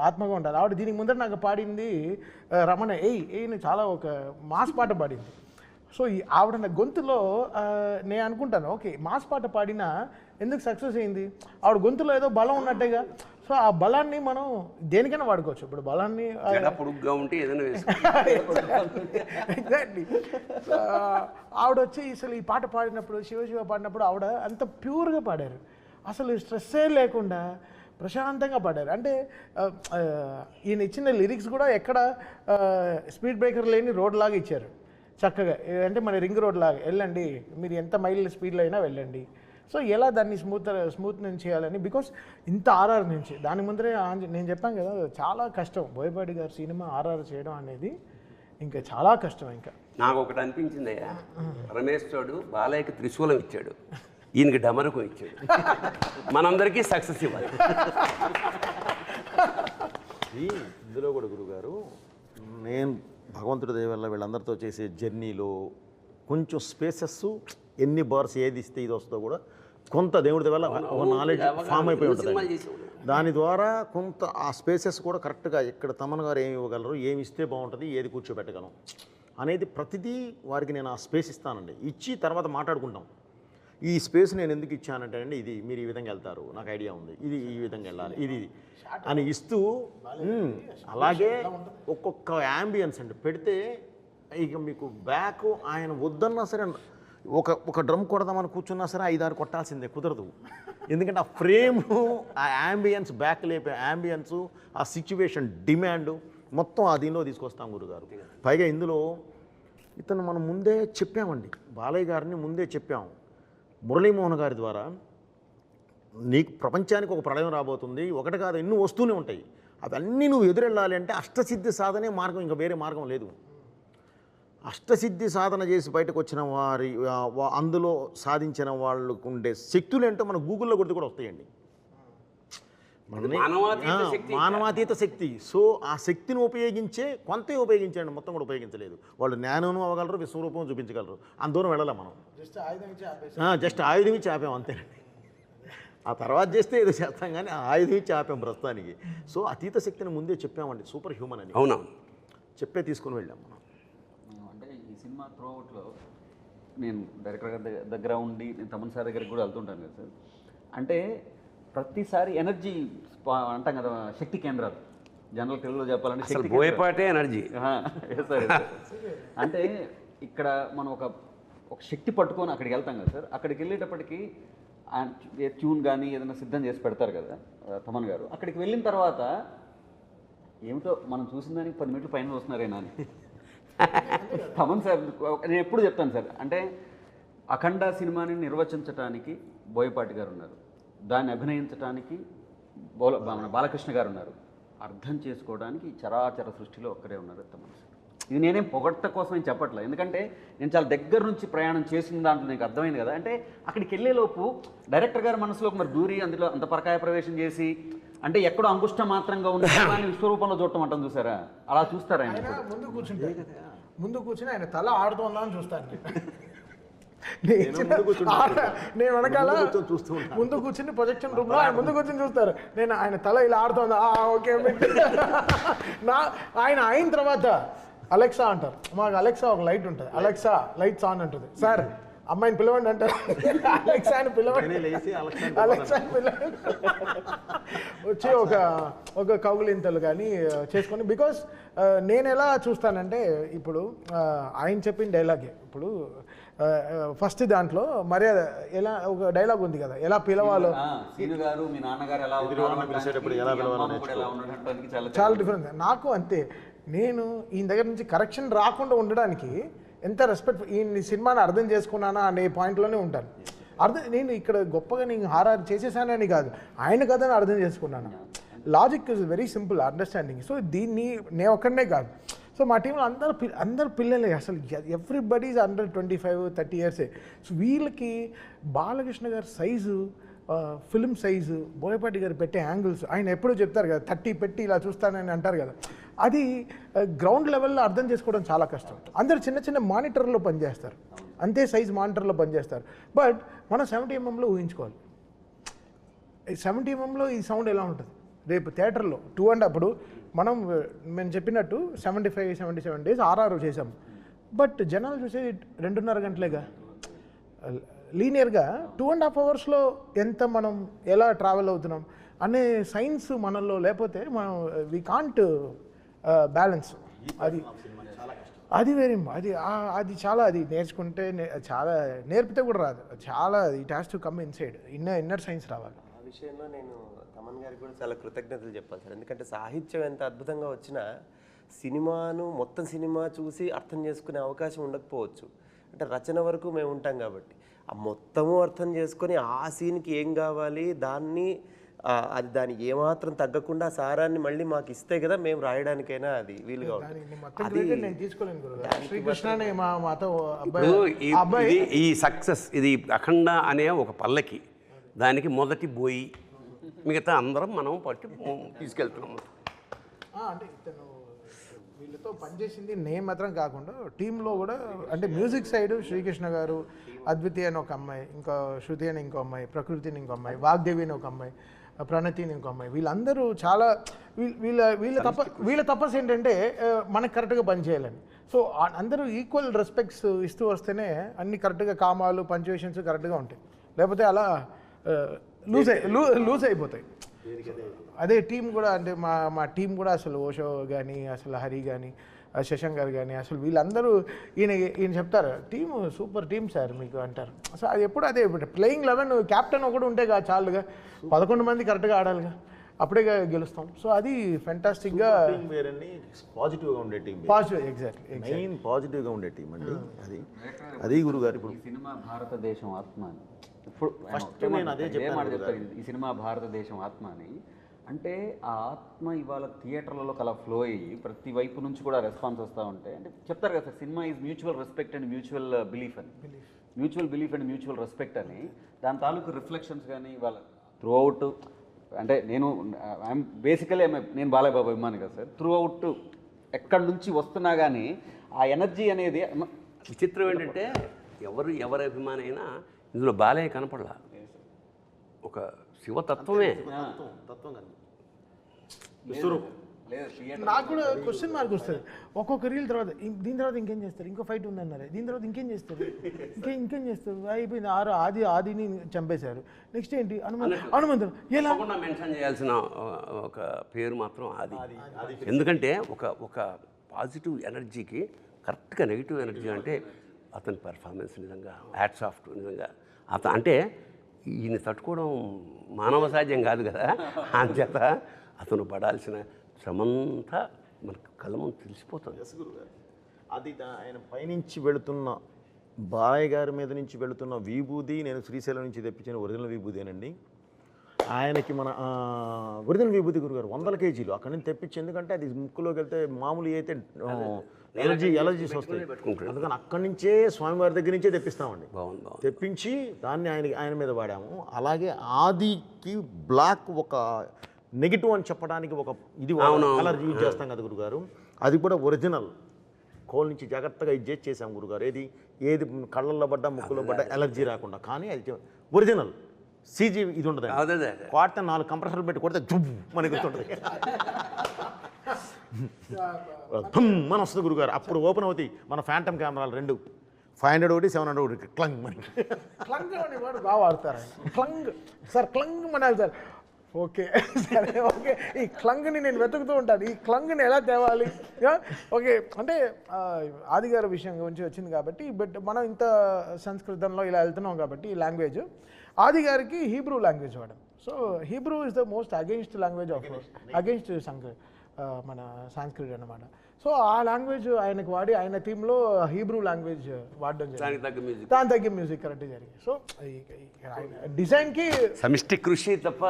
ఆత్మగా ఉండాలి. ఆవిడ దీనికి ముందర నాకు పాడింది రమణ ఏయ్ చాలా ఒక మాస్ పాట పాడింది. సో ఈ ఆవిడ గొంతులో నేను అనుకుంటాను, ఓకే మాస్ పాట పాడినా ఎందుకు సక్సెస్ అయింది, ఆవిడ గొంతులో ఏదో బలం ఉన్నట్టేగా. సో ఆ బలాన్ని మనం దేనికైనా వాడుకోవచ్చు. ఇప్పుడు బలాన్ని పొడుగ్గా ఉంటే ఏదైనా ఎగ్జాక్ట్లీ. ఆవిడ వచ్చి అసలు ఈ పాట పాడినప్పుడు, శివ పాడినప్పుడు ఆవిడ అంత ప్యూర్గా పాడారు, అసలు స్ట్రెస్సే లేకుండా ప్రశాంతంగా పాడారు. అంటే ఈయన ఇచ్చిన లిరిక్స్ కూడా ఎక్కడ స్పీడ్ బ్రేకర్ లేని రోడ్ లాగా ఇచ్చారు చక్కగా. అంటే మన రింగ్ రోడ్ లాగా వెళ్ళండి, మీరు ఎంత మైల్ స్పీడ్లో అయినా వెళ్ళండి. సో ఎలా దాన్ని స్మూత్ నుంచి చేయాలని, బికాస్ ఇంత ఆర్ఆర్ నుంచి దాని ముందరే నేను చెప్పాను కదా, చాలా కష్టం బోయపాటి గారి సినిమా ఆర్ఆర్ చేయడం అనేది. ఇంకా చాలా కష్టం. ఇంకా నాకు ఒకటి అనిపించిందయ్యా, పరమేశ్వరుడు బాలయ్యకి త్రిశూలం ఇచ్చాడు, ఈయనకి డమరుకం ఇచ్చాడు. మనందరికీ సక్సెస్ ఇవ్వాలి. ఇందులో కూడా గురుగారు, నేను భగవంతుడి దయ వల్ల వీళ్ళందరితో చేసే జర్నీలో కొంచెం స్పేసెస్ ఎన్ని బార్స్ ఏది ఇస్తే ఇది వస్తుందో కూడా కొంత దేవుడి వల్ల ఒక నాలెడ్జ్ ఫామ్ అయిపోయి ఉంటుంది. దాని ద్వారా కొంత ఆ స్పేసెస్ కూడా కరెక్ట్గా ఇక్కడ తమన్ గారు ఏమి ఇవ్వగలరు, ఏమి ఇస్తే బాగుంటుంది, ఏది కూర్చోబెట్టగలం అనేది ప్రతిదీ వారికి నేను ఆ స్పేస్ ఇస్తానండి. ఇచ్చి తర్వాత మాట్లాడుకుంటాం. ఈ స్పేస్ నేను ఎందుకు ఇచ్చానంటే అండి, ఇది మీరు ఈ విధంగా వెళ్తారు, నాకు ఐడియా ఉంది, ఇది ఈ విధంగా వెళ్ళాలి, ఇది అని ఇస్తూ అలాగే ఒక్కొక్క యాంబియన్స్ అండి పెడితే ఇక మీకు బ్యాక్ ఆయన వద్దన్నా సరే ఒక డ్రమ్ కొడదామని కూర్చున్నా సరే 5-6 కొట్టాల్సిందే, కుదరదు. ఎందుకంటే ఆ ఫ్రేము, ఆ యాంబియన్స్, బ్యాక్ లేపే యాంబియన్స్, ఆ సిచ్యువేషన్ డిమాండ్ మొత్తం ఆ దీనిలో తీసుకొస్తాం గురుగారు. పైగా ఇందులో ఇతను మనం ముందే చెప్పామండి, బాలయ్య గారిని ముందే చెప్పాం. మురళీమోహన్ గారి ద్వారా నీకు ప్రపంచానికి ఒక ప్రళయం రాబోతుంది, ఒకటి కాదు ఎన్నో వస్తూనే ఉంటాయి, అవన్నీ నువ్వు ఎదురెళ్ళాలి అంటే అష్టసిద్ధి సాధనే మార్గం, ఇంకా వేరే మార్గం లేదు. అష్టసిద్ధి సాధన చేసి బయటకు వచ్చిన వారి అందులో సాధించిన వాళ్ళకు ఉండే శక్తులు ఏంటో మన గూగుల్లో కొడితే కూడా వస్తాయండి. మానవాతీత శక్తి. సో ఆ శక్తిని ఉపయోగించే కొంతే ఉపయోగించండి, మొత్తం కూడా ఉపయోగించలేదు. వాళ్ళు జ్ఞానం అవ్వగలరు, విశ్వరూపం చూపించగలరు, అంత దూరం వెళ్ళాలి మనం. జస్ట్ ఆయుధం ఇచ్చి ఆపాం అంతేనండి. ఆ తర్వాత చేస్తే ఏదో చేస్తాం కానీ ఆ ఆయుధం ఇచ్చి ఆపాం ప్రస్తుతానికి. సో అతీత శక్తిని ముందే చెప్పామండి, సూపర్ హ్యూమన్ అని. అవునా, చెప్పే తీసుకుని వెళ్ళాం మనం. అంటే ఈ సినిమా త్రూఅవుట్లో నేను డైరెక్టర్ గారి దగ్గర ఉండి నేను తమన్ సార్ దగ్గరికి కూడా వెళ్తుంటాను కదా సార్. అంటే ప్రతిసారి ఎనర్జీ అంటాం కదా, శక్తి కేంద్రాలు, జనరల్ తెలుగులో చెప్పాలంటే అసలు బోయపాటే ఎనర్జీ. సార్ అంటే ఇక్కడ మనం ఒక శక్తి పట్టుకొని అక్కడికి వెళ్తాం కదా సార్. అక్కడికి వెళ్ళేటప్పటికి ట్యూన్ కానీ ఏదైనా సిద్ధం చేసి పెడతారు కదా తమన్ గారు. అక్కడికి వెళ్ళిన తర్వాత ఏమిటో మనం చూసిన దానికి 10 మినిట్లు పైన వస్తున్నారేనా అని తమన్ సార్ నేను ఎప్పుడు చెప్తాను సార్. అంటే అఖండ సినిమాని నిర్వచించడానికి బోయపాటి గారు ఉన్నారు, దాన్ని అభినయించడానికి బాలకృష్ణ గారు ఉన్నారు, అర్థం చేసుకోవడానికి చరాచర సృష్టిలో ఒక్కరే ఉన్నారు తమన్ సార్. ఇది నేనేం పొగట్ట కోసం ఏం చెప్పట్లేదు, ఎందుకంటే నేను చాలా దగ్గర నుంచి ప్రయాణం చేసిన దాంట్లో నాకు అర్థమైంది కదా. అంటే అక్కడికి వెళ్ళేలోపు డైరెక్టర్ గారి మనసులోకి మరి దూరి అందులో అంత పరకాయ ప్రవేశం చేసి అంటే ఎక్కడో అంగుష్ట మాత్రంగా ఉన్న సినిమాని విశ్వరూపంలో చూడటం అంటాం చూసారా, అలా చూస్తారా ఆయన? ముందు కూర్చుని ఆయన తల ఆడుతుందా అని చూస్తాను నేను వెనకాల ముందు కూర్చుని ప్రొజెక్షన్ రూమ్ లో ఆయన ముందు కూర్చుని చూస్తారు, నేను ఆయన తల ఇలా ఆడుతుందా ఓకే ఆయన అయిన తర్వాత అలెక్సా అంటారు. మాకు అలెక్సా ఒక లైట్ ఉంటుంది, అలెక్సా లైట్స్ ఆన్ అంటుంది. సార్ అమ్మాయిని పిలవండి అంటారు, అలెక్సా అని పిలవండి, అలెక్సా అని పిలవండి వచ్చి ఒక కౌగులింతలు కానీ చేసుకొని. బికాస్ నేను ఎలా చూస్తానంటే ఇప్పుడు ఆయన చెప్పిన డైలాగే, ఇప్పుడు ఫస్ట్ దాంట్లో మర్యాద ఎలా ఒక డైలాగ్ ఉంది కదా, ఎలా పిలవాలో, చాలా డిఫరెంట్. నాకు అంతే, నేను ఈయన దగ్గర నుంచి కరెక్షన్ రాకుండా ఉండడానికి ఎంత రెస్పెక్ట్, ఈ సినిమాని అర్థం చేసుకున్నానా అనే పాయింట్లోనే ఉంటాను. నేను ఇక్కడ గొప్పగా నేను హారర్ చేసేసానని కాదు, ఆయన కథని అర్థం చేసుకున్నాను. Logic is very simple understanding. So దీన్ని నేను ఒక్కడనే కాదు, సో మా టీంలో అందరు పిల్లలే, అసలు ఎవ్రీబడి ఈజ్ అండర్ 25-30 ఇయర్సే. సో వీళ్ళకి బాలకృష్ణ గారి సైజు, ఫిల్మ్ సైజు, బోయపాటి గారు పెట్టే యాంగిల్స్, ఆయన ఎప్పుడూ చెప్తారు కదా 30 పెట్టి ఇలా చూస్తానని అంటారు కదా, అది గ్రౌండ్ లెవెల్లో అర్థం చేసుకోవడం చాలా కష్టం. అందరు చిన్న చిన్న మానిటర్లో పనిచేస్తారు, అంతే సైజ్ మానిటర్లో పనిచేస్తారు. బట్ మనం 70 mm ఊహించుకోవాలి, 70 mm ఈ సౌండ్ ఎలా ఉంటుంది రేపు థియేటర్లో 2.5. అప్పుడు మేము చెప్పినట్టు 75-77 days RR చేసాం, బట్ జనాలు చూసేది 2.5 గంటలేగా. లీనియర్గా 2.5 hours ఎంత మనం ఎలా ట్రావెల్ అవుతున్నాం అనే సైన్స్ మనలో లేకపోతే మనం వీ కాంట్ బ్యాలెన్స్. అది వెరీ అది చాలా, అది నేర్చుకుంటే చాలా, నేర్పితే కూడా రాదు, చాలా it has to come inside, inner science రావాలి. ఆ విషయంలో నేను తమన్ గారికి కూడా చాలా కృతజ్ఞతలు చెప్పాలి సార్. ఎందుకంటే సాహిత్యం ఎంత అద్భుతంగా వచ్చినా సినిమాను మొత్తం సినిమా చూసి అర్థం చేసుకునే అవకాశం ఉండకపోవచ్చు. అంటే రచన వరకు మేము ఉంటాం కాబట్టి ఆ మొత్తము అర్థం చేసుకొని ఆ సీన్కి ఏం కావాలి దాన్ని అది దాని ఏమాత్రం తగ్గకుండా ఆ సారాన్ని మళ్ళీ మాకు ఇస్తే కదా మేము రాయడానికైనా అది వీలుగా ఉంటుంది. దానికి మొత్తం క్రెడిట్ నేను తీసుకోలేను గురుగారు. శ్రీకృష్ణనే మాతో ఇప్పుడు అబ్బాయి ఈ సక్సెస్ ఇది అఖండ అనే ఒక పల్లకి, దానికి మొదటి బోయి, మిగతా అందరం మనం పట్టి తీసుకెళ్తున్నాం. అంటే ఇతను వీళ్ళతో పనిచేసింది నేను మాత్రం కాకుండా టీంలో కూడా, అంటే మ్యూజిక్ సైడ్ శ్రీకృష్ణ గారు, అద్వితీయ అని ఒక అమ్మాయి, ఇంకా శృతి అని ఇంకో అమ్మాయి, ప్రకృతి అని ఇంకో అమ్మాయి, వాగ్దేవి అని ఒక అమ్మాయి, ప్రణతి అని ఇంకో అమ్మాయి, వీళ్ళందరూ చాలా వీళ్ళ తపస్సు ఏంటంటే మనకు కరెక్ట్గా పనిచేయాలని. సో అందరూ ఈక్వల్ రెస్పెక్ట్స్ ఇస్తూ వస్తేనే అన్ని కరెక్ట్గా కామాలు పంచువేషన్స్ కరెక్ట్గా ఉంటాయి, లేకపోతే అలా లూజ్ అయిపోతాయి. అదే టీం కూడా, అంటే మా టీం కూడా అసలు ఓషో కానీ, అసలు హరి కానీ, శశాంక్ గారు కానీ, అసలు వీళ్ళందరూ ఈయన చెప్తారు టీము సూపర్ టీం సార్ మీకు అంటారు. సో అది ఎప్పుడు అదే ప్లేయింగ్ 11 క్యాప్టెన్ ఒకటి ఉంటే కాదు చాలుగా, 11 మంది కరెక్ట్గా ఆడాలిగా, అప్పుడే గెలుస్తాం. సో అది ఫెంటాస్టిక్గా పాజిటివ్గా ఉండే టీం, పాజిటివ్, ఎగ్జాక్ట్లీ మెయిన్ పాజిటివ్గా ఉండే టీం అండి. అది గురుగారు ఇప్పుడు ఈ సినిమా భారతదేశం ఆత్మ అని ఇప్పుడు ఫస్ట్ నేను అదే చెప్తాను. ఈ సినిమా భారతదేశం ఆత్మ అని అంటే ఆ ఆత్మ ఇవాళ థియేటర్లలో కలా ఫ్లో అయ్యి ప్రతి వైపు నుంచి కూడా రెస్పాన్స్ వస్తూ ఉంటాయి. అంటే చెప్తారు కదా sir, cinema is mutual respect and mutual belief అని, mutual belief and mutual respect అని. దాని తాలూకు రిఫ్లెక్షన్స్ కానీ ఇవాళ త్రూ అవుట్, అంటే నేను బేసికలీ నేను బాలయ్య బాబు అభిమాని కదా సార్, త్రూ అవుట్ ఎక్కడి నుంచి వస్తున్నా కానీ ఆ ఎనర్జీ అనేది. విచిత్రం ఏంటంటే ఎవరి అభిమాని అయినా ఇందులో బాలయ్య కనపడలా, ఒక శివతత్వమే. నాకు కూడా క్వశ్చన్ మార్క్ వస్తుంది ఒక్కొక్క రీల్ తర్వాత. దీని తర్వాత ఇంకేం చేస్తారు, ఇంకో ఫైట్ ఉందన్నారు, దీని తర్వాత ఇంకేం చేస్తారు, ఇంకేం చేస్తారు, అయిపోయింది. ఆదిని చంపేశారు, నెక్స్ట్ ఏంటి హనుమంతుడు. ఎలా మెన్షన్ చేయాల్సిన ఒక పేరు మాత్రం ఆది. ఎందుకంటే ఒక పాజిటివ్ ఎనర్జీకి కరెక్ట్గా నెగిటివ్ ఎనర్జీ అంటే అతని పెర్ఫార్మెన్స్ నిజంగా హ్యాట్స్ ఆఫ్ నిజంగా. అంటే ఈయన తట్టుకోవడం మానవ సాధ్యం కాదు కదా, అంచేత అతను పడాల్సిన శ్రమంతా మనకు కళ్ళ ముందు తెలిసిపోతుంది. అది ఆయన పైనుంచి వెళుతున్న బాలయ్య గారి మీద నుంచి వెళుతున్న విభూది, నేను శ్రీశైలం నుంచి తెప్పించిన ఒరిజినల్ విభూదేనండి. ఆయనకి మన ఒరిజినల్ విభూతి గురుగారు 100 కేజీలు అక్కడి నుంచి తెప్పించి, ఎందుకంటే అది ముక్కులోకి వెళ్తే మామూలు అయితే ఎలర్జీస్ వస్తాయి, అందుకని అక్కడి నుంచే స్వామివారి దగ్గర నుంచే తెప్పిస్తామండి. తెప్పించి దాన్ని ఆయన మీద వాడాము. అలాగే ఆదికి బ్లాక్ ఒక నెగిటివ్ అని చెప్పడానికి ఒక ఇది కలర్ యూజ్ చేస్తాం కదా గురుగారు, అది కూడా ఒరిజినల్ కోల్ నుంచి జాగ్రత్తగా ఇది చేసాం గురుగారు. ఏది కళ్ళల్లో పడ్డా ముక్కులో పడ్డా ఎలర్జీ రాకుండా, కానీ అది ఒరిజినల్ సీజీ ఇది ఉంటుంది. కొడితే 4 కంప్రెసర్లు పెట్టి కొడితే జుబ్బు మనకి గుర్తుంటుంది, మన వస్తుంది గురుగారు. అప్పుడు ఓపెన్ అవుతాయి మన ఫ్యాంటమ్ కెమెరాలు 2, 500 ఒకటి 700 ఒకటి క్లంగ్ మనకి. క్లంగ్ అని వాడు బాగా వాడతారు. Clang sir, clang Manali sir. Okay సరే, ఓకే. ఈ క్లంగ్ని నేను వెతుకుతూ ఉంటాను, ఈ క్లంగ్ని ఎలా తేవాలి. ఓకే, అంటే ఆదిగారి విషయం గురించి వచ్చింది కాబట్టి, బట్ మనం ఇంత సంస్కృతంలో ఇలా వెళ్తున్నాం కాబట్టి ఈ లాంగ్వేజ్ ఆదిగారికి హీబ్రూ లాంగ్వేజ్ వాడడం. So Hebrew is the most against language of against మన సాంస్క్రిట్ అన్నమాట. సో ఆ లాంగ్వేజ్ ఆయనకు వాడి ఆయన థీమ్లో హీబ్రూ లాంగ్వేజ్ వాడడం జరిగింది, దాని తగ్గ మ్యూజిక్ కరెక్ట్ జరిగింది. సో డిజైన్కి సమిష్టి కృషి తప్ప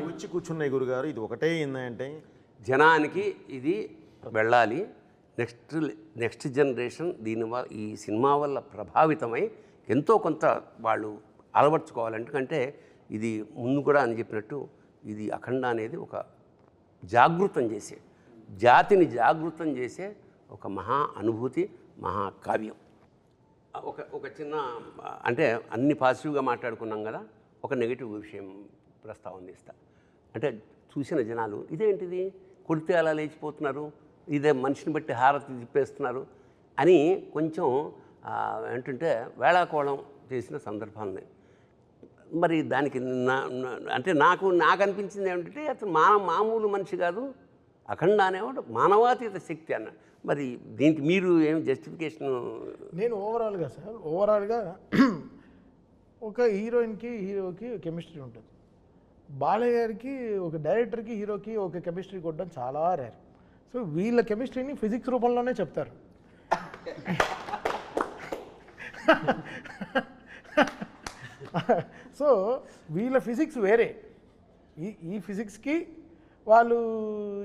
వచ్చి కూర్చున్నాయి గురుగారు. ఇది ఒకటే ఏంటంటే జనానికి ఇది వెళ్ళాలి, నెక్స్ట్ జనరేషన్ దీనివల్ల ఈ సినిమా వల్ల ప్రభావితమై ఎంతో కొంత వాళ్ళు అలవర్చుకోవాలి. ఎందుకంటే ఇది ముందు కూడా అని చెప్పినట్టు ఇది అఖండ అనేది ఒక జాగృతం చేసే, జాతిని జాగృతం చేసే ఒక మహా అనుభూతి, మహాకావ్యం. ఒక చిన్న, అంటే అన్ని పాజిటివ్గా మాట్లాడుకున్నాం కదా, ఒక నెగిటివ్ విషయం ప్రస్తావన చేస్తా. అంటే చూసిన జనాలు ఇదేంటిది కొడితే అలా లేచిపోతున్నారు, ఇదే మనిషిని బట్టి హారతి తిప్పేస్తున్నారు అని కొంచెం ఏంటంటే వేళాకోళం చేసిన సందర్భాలని. మరి దానికి అంటే నాకు అనిపించింది ఏమిటంటే అతను మామూలు మనిషి కాదు, అఖండ అనేవాడు మానవాతీత శక్తి అన్న. మరి దీనికి మీరు ఏం జస్టిఫికేషన్? నేను ఓవరాల్గా ఒక హీరోయిన్కి హీరోకి కెమిస్ట్రీ ఉంటుంది, బాలయ్య గారికి ఒక డైరెక్టర్కి హీరోకి ఒక కెమిస్ట్రీ కొట్టడం చాలా రేర్. సో వీళ్ళ కెమిస్ట్రీని ఫిజిక్స్ రూపంలోనే చెప్తారు. సో వీళ్ళ ఫిజిక్స్ వేరే, ఈ ఫిజిక్స్కి వాళ్ళు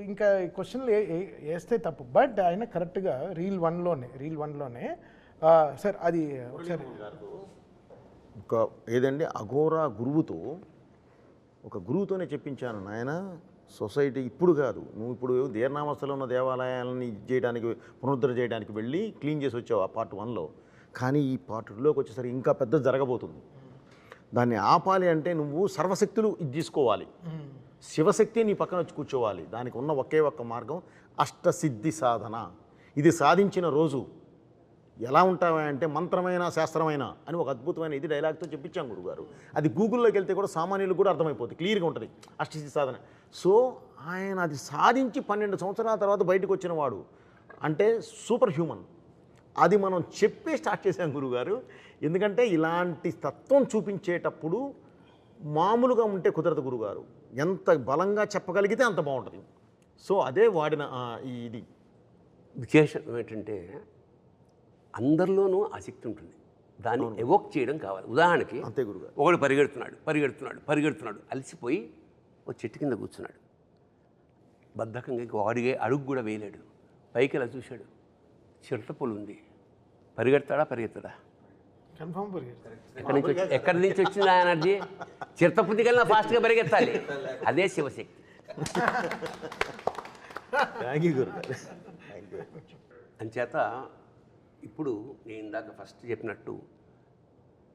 ఇంకా క్వశ్చన్లు వేస్తే తప్పు. బట్ ఆయన కరెక్ట్గా రీల్ వన్లోనే సార్ అది ఒకసారి ఒక ఏదండి అఘోరా గురువుతో ఒక గురువుతోనే చెప్పించాను నాయన, సొసైటీ ఇప్పుడు కాదు, నువ్వు ఇప్పుడు దీర్ణావస్థలో ఉన్న దేవాలయాలని చేయడానికి పునరుద్ధరణ చేయడానికి వెళ్ళి క్లీన్ చేసి వచ్చావు ఆ పార్ట్ 1లో. కానీ ఈ పార్ట్ 2లోకి వచ్చేసరికి ఇంకా పెద్ద జరగబోతుంది. దాన్ని ఆపాలి అంటే నువ్వు సర్వశక్తులు ఇది తీసుకోవాలి, శివశక్తి నీ పక్కన వచ్చి కూర్చోవాలి. దానికి ఉన్న ఒకే ఒక్క మార్గం అష్టసిద్ధి సాధన. ఇది సాధించిన రోజు ఎలా ఉంటావా అంటే మంత్రమైన శాస్త్రమైన అని ఒక అద్భుతమైన ఇది డైలాగ్తో చెప్పించాం గురుగారు. అది గూగుల్లోకి వెళ్తే కూడా సామాన్యులకు కూడా అర్థమైపోతుంది, క్లియర్గా ఉంటుంది అష్టసిద్ధి సాధన. సో ఆయన అది సాధించి 12 సంవత్సరాల తర్వాత బయటకు వచ్చిన వాడు అంటే సూపర్ హ్యూమన్. అది మనం చెప్పే స్టార్ట్ చేశాం గురుగారు. ఎందుకంటే ఇలాంటి తత్వం చూపించేటప్పుడు మామూలుగా ఉంటే కుదరదు గురుగారు, ఎంత బలంగా చెప్పగలిగితే అంత బాగుంటుంది. సో అదే వాడిన ఇది విశేషం ఏంటంటే అందరిలోనూ ఆసక్తి ఉంటుంది, దాన్ని ఎవోక్ చేయడం కావాలి. ఉదాహరణకి అంతే గురుగారు. ఒకడు పరిగెడుతున్నాడు అలసిపోయి ఒక చెట్టు కింద కూర్చున్నాడు, బద్ధకంగా వాడిగే అడుగు కూడా వేయలేడు. పైకి ఇలా చూశాడు, చిరుతపులు ఉంది, పరిగెడతాడా? కన్ఫర్మ్ ఎక్కడి నుంచి వచ్చింది ఆ ఎనర్జీ? చిరుతపుంది కన్నా ఫాస్ట్గా పరిగెత్తాలి, అదే శివశక్తి. థ్యాంక్ యూ గురుగారు. అంచేత ఇప్పుడు నేను ఇందాక ఫస్ట్ చెప్పినట్టు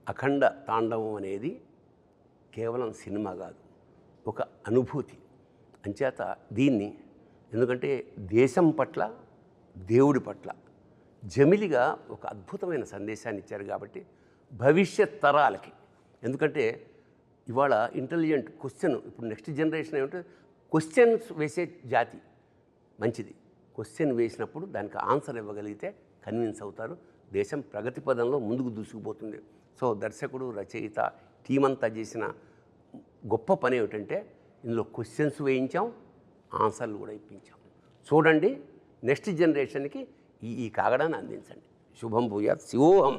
అఖండ తాండవం అనేది కేవలం సినిమా కాదు, ఒక అనుభూతి. అంచేత దీన్ని ఎందుకంటే దేశం పట్ల దేవుడి పట్ల జమిలిగా ఒక అద్భుతమైన సందేశాన్ని ఇచ్చారు కాబట్టి భవిష్యత్ తరాలకి, ఎందుకంటే ఇవాళ ఇంటెలిజెంట్ క్వశ్చన్, ఇప్పుడు నెక్స్ట్ జనరేషన్ ఏమంటే క్వశ్చన్స్ వేసే జాతి మంచిది. క్వశ్చన్ వేసినప్పుడు దానికి ఆన్సర్ ఇవ్వగలిగితే కన్విన్స్ అవుతారు, దేశం ప్రగతి పదంలో ముందుకు దూసుకుపోతుంది. సో దర్శకుడు, రచయిత, టీం అంతా చేసిన గొప్ప పని ఏమిటంటే ఇందులో క్వశ్చన్స్ వేయించాం, ఆన్సర్లు కూడా ఇప్పించాం. చూడండి, నెక్స్ట్ జనరేషన్కి ఈ కాగడాన్ని అందించండి. శుభం భూయాత్. శివోహం.